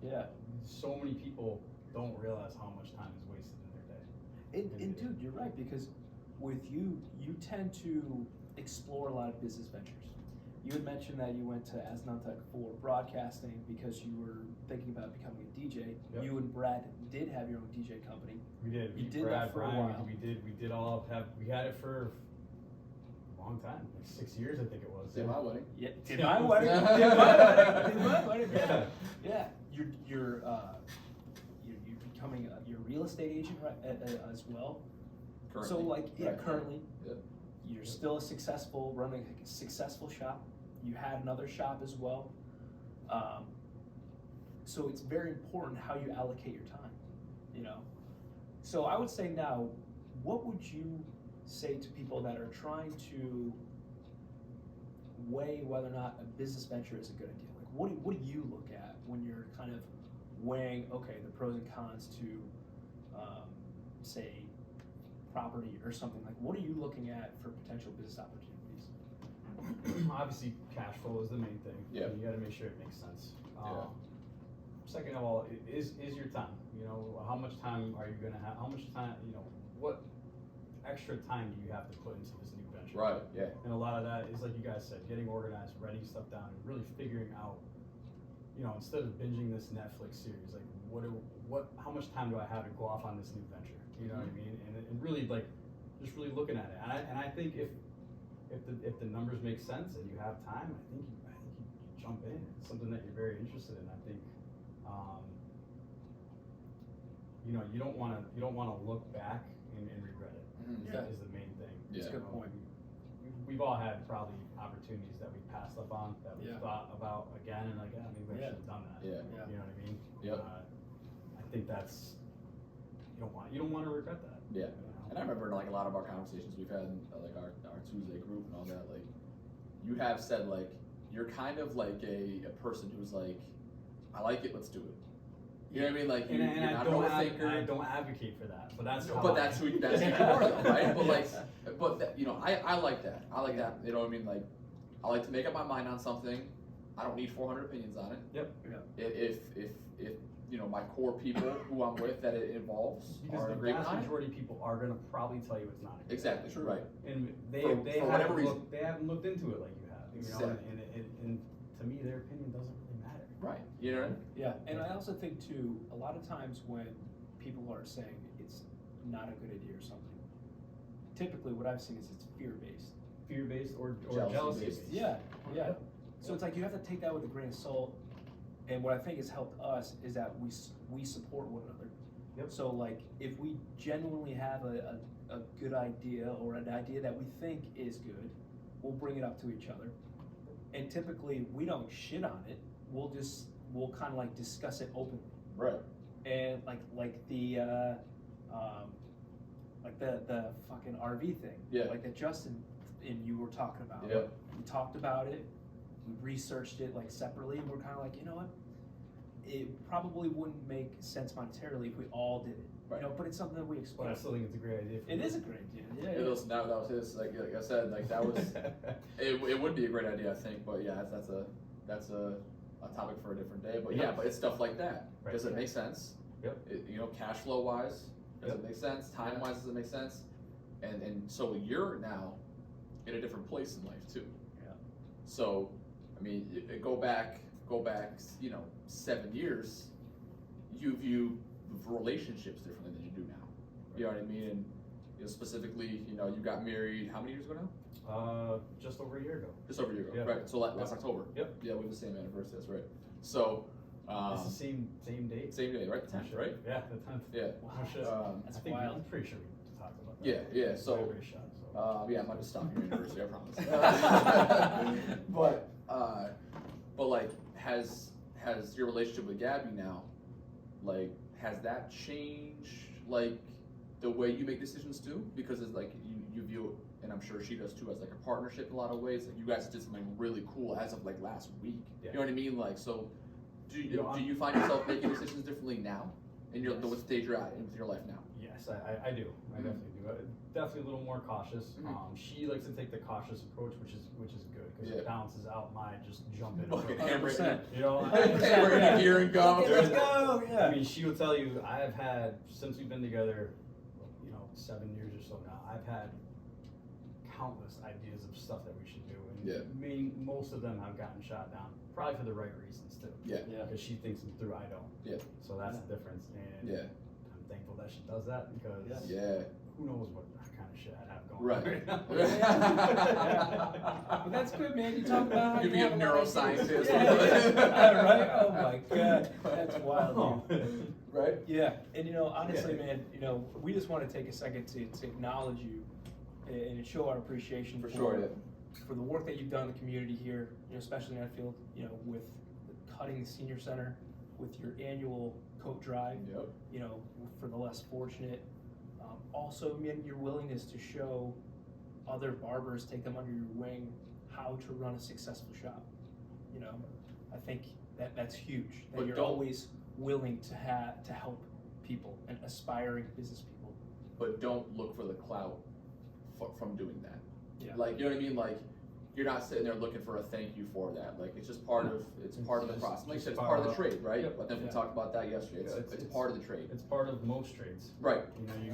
Speaker 1: Yeah.
Speaker 2: So many people don't realize how much time is wasted in their day.
Speaker 1: And dude, you're right, because with you, you tend to explore a lot of business ventures. You had mentioned that you went to Asnantec for broadcasting because you were thinking about becoming a DJ.
Speaker 2: Yep.
Speaker 1: You and Brad did have your own DJ company.
Speaker 2: We did.
Speaker 1: You did that for a
Speaker 2: Brian,
Speaker 1: while.
Speaker 2: We did all have. We had it for a long time, like 6 years, I think it was.
Speaker 3: Did my wedding.
Speaker 1: Yeah, did
Speaker 2: Yeah.
Speaker 1: my wedding. Did my wedding. Did my wedding. Yeah. Yeah. real estate agent as well.
Speaker 3: Currently.
Speaker 1: So like, yeah,
Speaker 3: Right.
Speaker 1: currently,
Speaker 3: Yep.
Speaker 1: you're still running a successful shop. You had another shop as well. So it's very important how you allocate your time, you know? So I would say now, what would you say to people that are trying to weigh whether or not a business venture is a good idea? Like, what do you look at when you're kind of weighing, okay, the pros and cons to, say, property or something? Like, what are you looking at for potential business opportunities?
Speaker 2: Obviously, cash flow is the main thing.
Speaker 3: Yeah.
Speaker 2: You gotta make sure it makes sense.
Speaker 3: Yeah.
Speaker 2: Second of all, is your time. You know, how much time are you gonna have? How much time? You know, what extra time do you have to put into this new venture?
Speaker 3: Right. Yeah.
Speaker 2: And a lot of that is, like you guys said, getting organized, writing stuff down, and really figuring out. You know, instead of binging this Netflix series, like how much time do I have to go off on this new venture? You know what I mean? And really like, just really looking at it. And I think if the numbers make sense and you have time, I think you jump in. It's something that you're very interested in. I think, you know, you don't want to look back and regret it.
Speaker 3: Mhm.
Speaker 1: Yeah.
Speaker 2: Is the main thing.
Speaker 1: That's a good point.
Speaker 2: We've all had probably opportunities that we passed up on that we
Speaker 1: Yeah.
Speaker 2: thought about again and like, yeah, maybe I
Speaker 1: Yeah.
Speaker 2: should have done that.
Speaker 3: Yeah.
Speaker 1: Yeah.
Speaker 2: You know what I mean?
Speaker 3: Yep.
Speaker 2: I think that's you don't want to regret that.
Speaker 3: Yeah.
Speaker 2: You know?
Speaker 3: And I remember like a lot of our conversations we've had in like our Tuesday group and all that, like you have said like you're kind of like a person who's like, I like it, let's do it. You know what I mean? Like you're not an overthinker.
Speaker 2: I don't advocate for that, but that's how
Speaker 3: But that's who you are though, right? But like, you know, I like that. I like that. You know what I mean? Like, I like to make up my mind on something. I don't need 400 opinions on it.
Speaker 2: Yep.
Speaker 3: If you know my core people who I'm with that it involves
Speaker 2: Because
Speaker 3: are
Speaker 2: the
Speaker 3: agreed
Speaker 2: vast
Speaker 3: on it.
Speaker 2: majority of people are gonna probably tell you it's not a good
Speaker 3: Exactly.
Speaker 2: idea.
Speaker 3: Right.
Speaker 2: And they
Speaker 3: For whatever reason.
Speaker 2: they haven't looked into it like you have. You know,
Speaker 3: Exactly.
Speaker 2: and to me, their opinion doesn't really matter.
Speaker 3: Right. You know what I mean?
Speaker 1: Yeah, and I also think too, a lot of times when people are saying it's not a good idea or something, typically what I've seen is it's fear-based.
Speaker 2: Fear-based or
Speaker 3: Jealousy-based.
Speaker 2: jealousy-based.
Speaker 1: Yeah, yeah.
Speaker 2: Yep.
Speaker 1: So it's like you have to take that with a grain of salt. And what I think has helped us is that we support one another.
Speaker 2: Yep.
Speaker 1: So like if we genuinely have a good idea or an idea that we think is good, we'll bring it up to each other. And typically we don't shit on it. We'll kind of like discuss it openly.
Speaker 3: Right.
Speaker 1: And like the fucking RV thing.
Speaker 3: Yeah.
Speaker 1: Like that Justin and you were talking about.
Speaker 3: Yeah.
Speaker 1: We talked about it. We researched it like separately, and we're kind of like, you know what? It probably wouldn't make sense monetarily if we all did it.
Speaker 3: Right.
Speaker 1: You know, but it's something that we
Speaker 2: But
Speaker 1: explore.
Speaker 2: I still think it's a great idea.
Speaker 1: It is a great idea. Yeah.
Speaker 3: It was, that was his, like I said, like that was, it would be a great idea, I think, but yeah, that's a topic for a different day, but yeah,
Speaker 2: Yep.
Speaker 3: but it's stuff like that.
Speaker 2: Right.
Speaker 3: Does it make sense?
Speaker 2: Yep.
Speaker 3: You know, cash flow wise, does
Speaker 2: Yep.
Speaker 3: it make sense? Time wise, does it make sense? And so you're now in a different place in life too.
Speaker 1: Yeah.
Speaker 3: So, I mean, go back, you know, 7 years, you view relationships differently than you do now. You know what I mean? And you know, specifically, you know, you got married how many years ago now?
Speaker 2: Just over a year ago.
Speaker 3: Just over a year ago,
Speaker 2: Yeah.
Speaker 3: right? So last October.
Speaker 2: Yep.
Speaker 3: Yeah, we have the same anniversary. That's right. So,
Speaker 2: It's the same date.
Speaker 3: same day, right? The 10th, right?
Speaker 2: Yeah, the 10th.
Speaker 3: Yeah.
Speaker 1: Wow.
Speaker 2: Oh, shit.
Speaker 1: That's
Speaker 2: I think
Speaker 1: wild.
Speaker 2: I'm pretty sure we talked about that.
Speaker 3: Yeah, yeah. So,
Speaker 2: Every shot, so.
Speaker 3: yeah, I'm not just stopping your anniversary, I promise. but like, has your relationship with Gabby now, like, has that changed, like, the way you make decisions too? Because it's like, you view it, and I'm sure she does too, as like a partnership in a lot of ways. Like, you guys did something really cool as of like last week.
Speaker 2: Yeah.
Speaker 3: You know what I mean? Like, so, do
Speaker 2: You know,
Speaker 3: you find yourself making decisions differently now? In your,
Speaker 2: Yes.
Speaker 3: the stage you're at in your life now?
Speaker 2: Yes, I do. I definitely do. Definitely a little more cautious.
Speaker 3: Mhm.
Speaker 2: She likes to take the cautious approach, which is good because
Speaker 3: Yeah.
Speaker 2: it balances out my just jump in.
Speaker 3: Fucking
Speaker 2: approach.
Speaker 3: hammer it.
Speaker 1: 100%.
Speaker 2: You know,
Speaker 3: Hammer it in gear and go.
Speaker 1: Okay, let's go. Yeah.
Speaker 2: I mean, she will tell you, I have had, since we've been together, you know, 7 years or so now, I've had countless ideas of stuff that we should do. And
Speaker 3: Yeah.
Speaker 2: most of them have gotten shot down, probably for the right reasons too.
Speaker 3: Yeah.
Speaker 1: Yeah.
Speaker 2: Because she thinks them through, I don't.
Speaker 3: Yeah.
Speaker 2: So that's the difference. And
Speaker 3: Yeah.
Speaker 2: I'm thankful that she does that because
Speaker 1: Yes.
Speaker 3: Yeah.
Speaker 2: who knows what kind of shit I'd have going
Speaker 3: Right.
Speaker 2: on.
Speaker 1: But that's good, man. You talk about how
Speaker 3: You'd be
Speaker 1: you
Speaker 3: a
Speaker 1: have lot of
Speaker 3: neuroscientist.
Speaker 1: ideas. Yeah, right? Oh my God, that's wild, dude.
Speaker 3: Right?
Speaker 1: Yeah, and honestly,
Speaker 2: Yeah.
Speaker 1: man, we just want to take a second to acknowledge you and show our appreciation
Speaker 3: For sure, yeah.
Speaker 1: for the work that you've done in the community here, especially in Enfield, with cutting the senior center, with your annual coat drive,
Speaker 3: Yep.
Speaker 1: for the less fortunate. Also, man, your willingness to show other barbers, take them under your wing, how to run a successful shop. I think that's huge. That
Speaker 3: But
Speaker 1: you're
Speaker 3: don't-
Speaker 1: always willing to help people and aspiring business people.
Speaker 3: But don't look for the clout from doing that.
Speaker 1: Yeah.
Speaker 3: Like, you know what I mean? Like, you're not sitting there looking for a thank you for that. Like, it's just part of the process. Like you said, it's part of the trade, right?
Speaker 2: Yep.
Speaker 3: But then we
Speaker 1: Yeah.
Speaker 3: talked about that yesterday.
Speaker 2: Yeah,
Speaker 3: It's part of the trade.
Speaker 2: It's part of most trades.
Speaker 3: Right.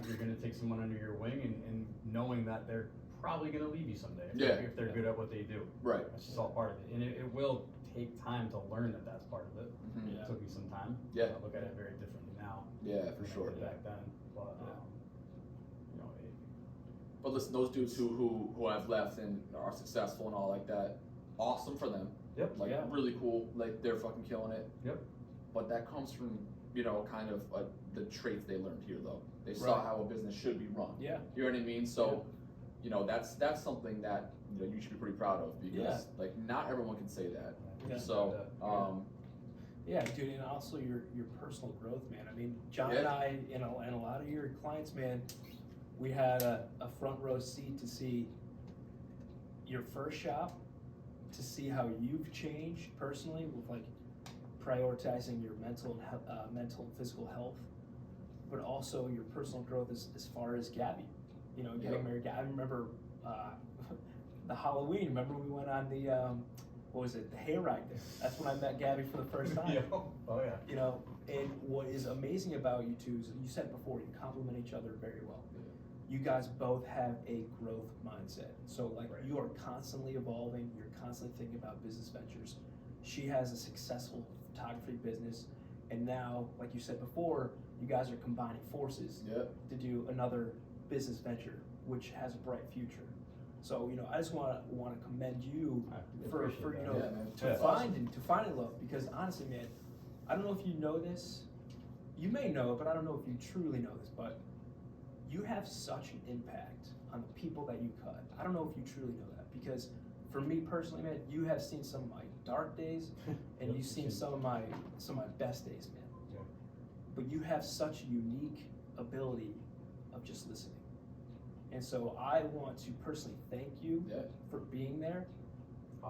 Speaker 2: You're gonna take someone under your wing and knowing that they're probably gonna leave you someday if they're good at what they do.
Speaker 3: Right.
Speaker 2: That's just all part of it, and it will take time to learn that that's part of it.
Speaker 3: Mhm.
Speaker 1: Yeah.
Speaker 2: It took me some time.
Speaker 3: Yeah.
Speaker 2: I look at it very differently now.
Speaker 3: Yeah, for
Speaker 2: than I
Speaker 3: sure.
Speaker 2: did back then, but
Speaker 3: But listen, those dudes who have left and are successful and all like that, awesome for them.
Speaker 2: Yep.
Speaker 3: Like,
Speaker 1: Yeah.
Speaker 3: really cool. Like, they're fucking killing it.
Speaker 2: Yep.
Speaker 3: But that comes from, kind of the traits they learned here, though. They saw
Speaker 1: Right.
Speaker 3: how a business should be run.
Speaker 1: Yeah.
Speaker 3: You know what I mean? So, that's something that you should be pretty proud of because like not everyone can say that.
Speaker 1: Yeah.
Speaker 3: So,
Speaker 1: Yeah, dude, and also your personal growth, man. I mean, John
Speaker 3: Yeah.
Speaker 1: and I, and a lot of your clients, man, we had a front row seat to see your first shop, to see how you've changed personally with like prioritizing your mental and physical health, but also your personal growth as far as Gabby, getting
Speaker 3: Yep.
Speaker 1: married. I remember the Halloween. Remember we went on the what was it? The hayride there. That's when I met Gabby for the first time.
Speaker 2: Yeah. Oh yeah.
Speaker 1: And what is amazing about you two is you said before you complement each other very well. You guys both have a growth mindset. So like
Speaker 2: Right.
Speaker 1: you are constantly evolving, you're constantly thinking about business ventures. She has a successful photography business, and now, like you said before, you guys are combining forces to do another business venture, which has a bright future. So I just want to commend you
Speaker 2: I
Speaker 1: for
Speaker 2: appreciate that.
Speaker 3: Yeah, man.
Speaker 1: to
Speaker 3: Yeah.
Speaker 1: find love, because honestly, man, I don't know if you know this. You may know it, but I don't know if you truly know this. But you have such an impact on the people that you cut. I don't know if you truly know that, because for me personally, man, you have seen some of my dark days, and
Speaker 2: Yep,
Speaker 1: you've seen some of my best days, man.
Speaker 2: Yeah.
Speaker 1: But you have such a unique ability of just listening. And so I want to personally thank you for being there.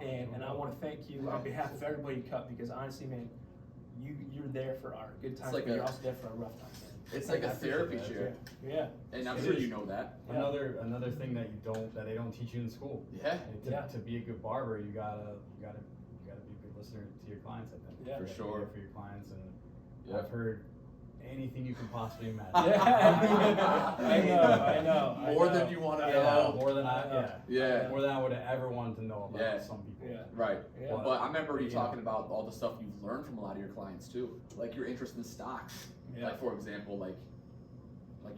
Speaker 1: And I want to thank you on behalf of everybody you cut, because honestly, man, you're there for our good times,
Speaker 3: like
Speaker 1: but you're
Speaker 3: a-
Speaker 1: also there for our rough times, man.
Speaker 3: It's like
Speaker 2: I
Speaker 3: a
Speaker 2: appreciate
Speaker 3: therapy
Speaker 2: that.
Speaker 3: chair.
Speaker 1: Yeah.
Speaker 3: And I'm
Speaker 2: It
Speaker 3: sure
Speaker 2: is.
Speaker 3: you know that.
Speaker 1: Yeah.
Speaker 2: Another thing that they don't teach you in school.
Speaker 3: Yeah.
Speaker 2: And to be a good barber, you gotta be a good listener to your clients. I think.
Speaker 1: Yeah.
Speaker 3: For
Speaker 2: You gotta be
Speaker 3: sure.
Speaker 2: there for your clients, and
Speaker 3: Yeah.
Speaker 2: I've heard anything you can possibly imagine.
Speaker 1: Yeah. I know.
Speaker 3: More than you want to
Speaker 2: Yeah,
Speaker 3: know.
Speaker 2: more than
Speaker 3: Yeah.
Speaker 2: more than I would have ever wanted to know about
Speaker 3: Yeah.
Speaker 2: some people.
Speaker 1: Yeah.
Speaker 3: Right.
Speaker 1: Yeah.
Speaker 3: But I remember you
Speaker 2: Yeah.
Speaker 3: talking about all the stuff you've learned from a lot of your clients too. Like your interest in stocks.
Speaker 1: Yeah.
Speaker 3: Like for example, like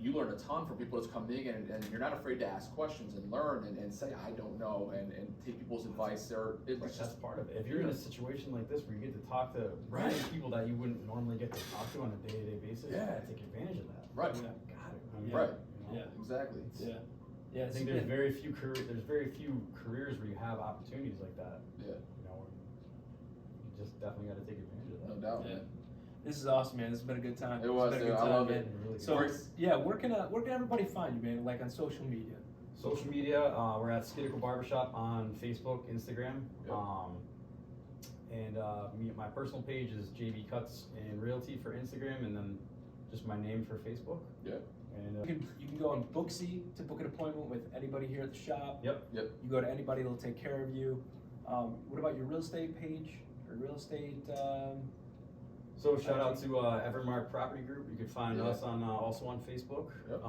Speaker 3: you learn a ton from people that's coming in and you're not afraid to ask questions and learn and say I don't know and take people's advice. It's
Speaker 2: That's
Speaker 3: just
Speaker 2: part of it. If you're in a situation like this where you get to talk to
Speaker 3: Right.
Speaker 2: people that you wouldn't normally get to talk to on a day-to-day basis, you
Speaker 3: Yeah.
Speaker 2: gotta take advantage of that.
Speaker 3: right.
Speaker 1: Yeah.
Speaker 2: Got it. I mean,
Speaker 3: Right.
Speaker 2: you know,
Speaker 1: Yeah.
Speaker 3: Exactly.
Speaker 1: Yeah. Yeah.
Speaker 2: I
Speaker 1: it's
Speaker 2: think there's
Speaker 1: been-
Speaker 2: very few careers where you have opportunities like that.
Speaker 3: Yeah.
Speaker 2: You just definitely got to take advantage of that.
Speaker 3: No doubt,
Speaker 1: Yeah.
Speaker 3: man.
Speaker 1: This is awesome, man. This has been a good time.
Speaker 3: It was,
Speaker 1: It's been
Speaker 3: dude.
Speaker 1: a good
Speaker 3: I
Speaker 1: time,
Speaker 3: love
Speaker 1: man.
Speaker 3: it.
Speaker 2: Really
Speaker 1: So
Speaker 2: good.
Speaker 1: yeah, where can everybody find you, man? Like on social media.
Speaker 2: Social media, we're at Scitico Barbershop on Facebook, Instagram,
Speaker 3: Yep.
Speaker 2: and my personal page is JB Cuts and Realty for Instagram, and then just my name for Facebook.
Speaker 3: Yeah.
Speaker 2: And
Speaker 1: You can go on Booksy to book an appointment with anybody here at the shop.
Speaker 2: Yep.
Speaker 3: Yep.
Speaker 1: You go to anybody, they'll take care of you. What about your real estate page or real estate?
Speaker 2: so shout out to Evermark Property Group. You can find
Speaker 3: Yeah.
Speaker 2: us on also on Facebook.
Speaker 3: Yep.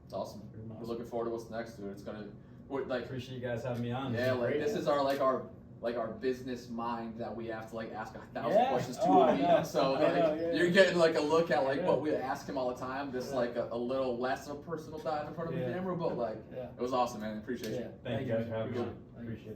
Speaker 3: It's awesome.
Speaker 1: Pretty
Speaker 3: We're
Speaker 1: awesome.
Speaker 3: looking forward to what's next, dude. It's gonna
Speaker 2: Appreciate you guys having me on.
Speaker 3: yeah,
Speaker 2: This is
Speaker 3: like
Speaker 2: great.
Speaker 3: this is our like our business mind that we have to like ask 1,000
Speaker 1: Yeah.
Speaker 3: questions to
Speaker 1: Oh,
Speaker 3: a
Speaker 1: I
Speaker 3: meeting.
Speaker 1: know.
Speaker 3: So
Speaker 1: I
Speaker 3: like
Speaker 1: know, yeah,
Speaker 3: you're
Speaker 1: yeah.
Speaker 3: getting like a look at like
Speaker 1: Yeah.
Speaker 3: what we ask him all the time, just
Speaker 1: Yeah.
Speaker 3: like a little less of a personal dive in front of the
Speaker 1: Yeah.
Speaker 3: camera, but like
Speaker 1: Yeah.
Speaker 3: it was awesome, man. Appreciate
Speaker 1: Yeah.
Speaker 3: you.
Speaker 2: Thank you guys for having me
Speaker 1: Appreciate
Speaker 2: on.
Speaker 1: it. Thank you.
Speaker 2: Appreciate it.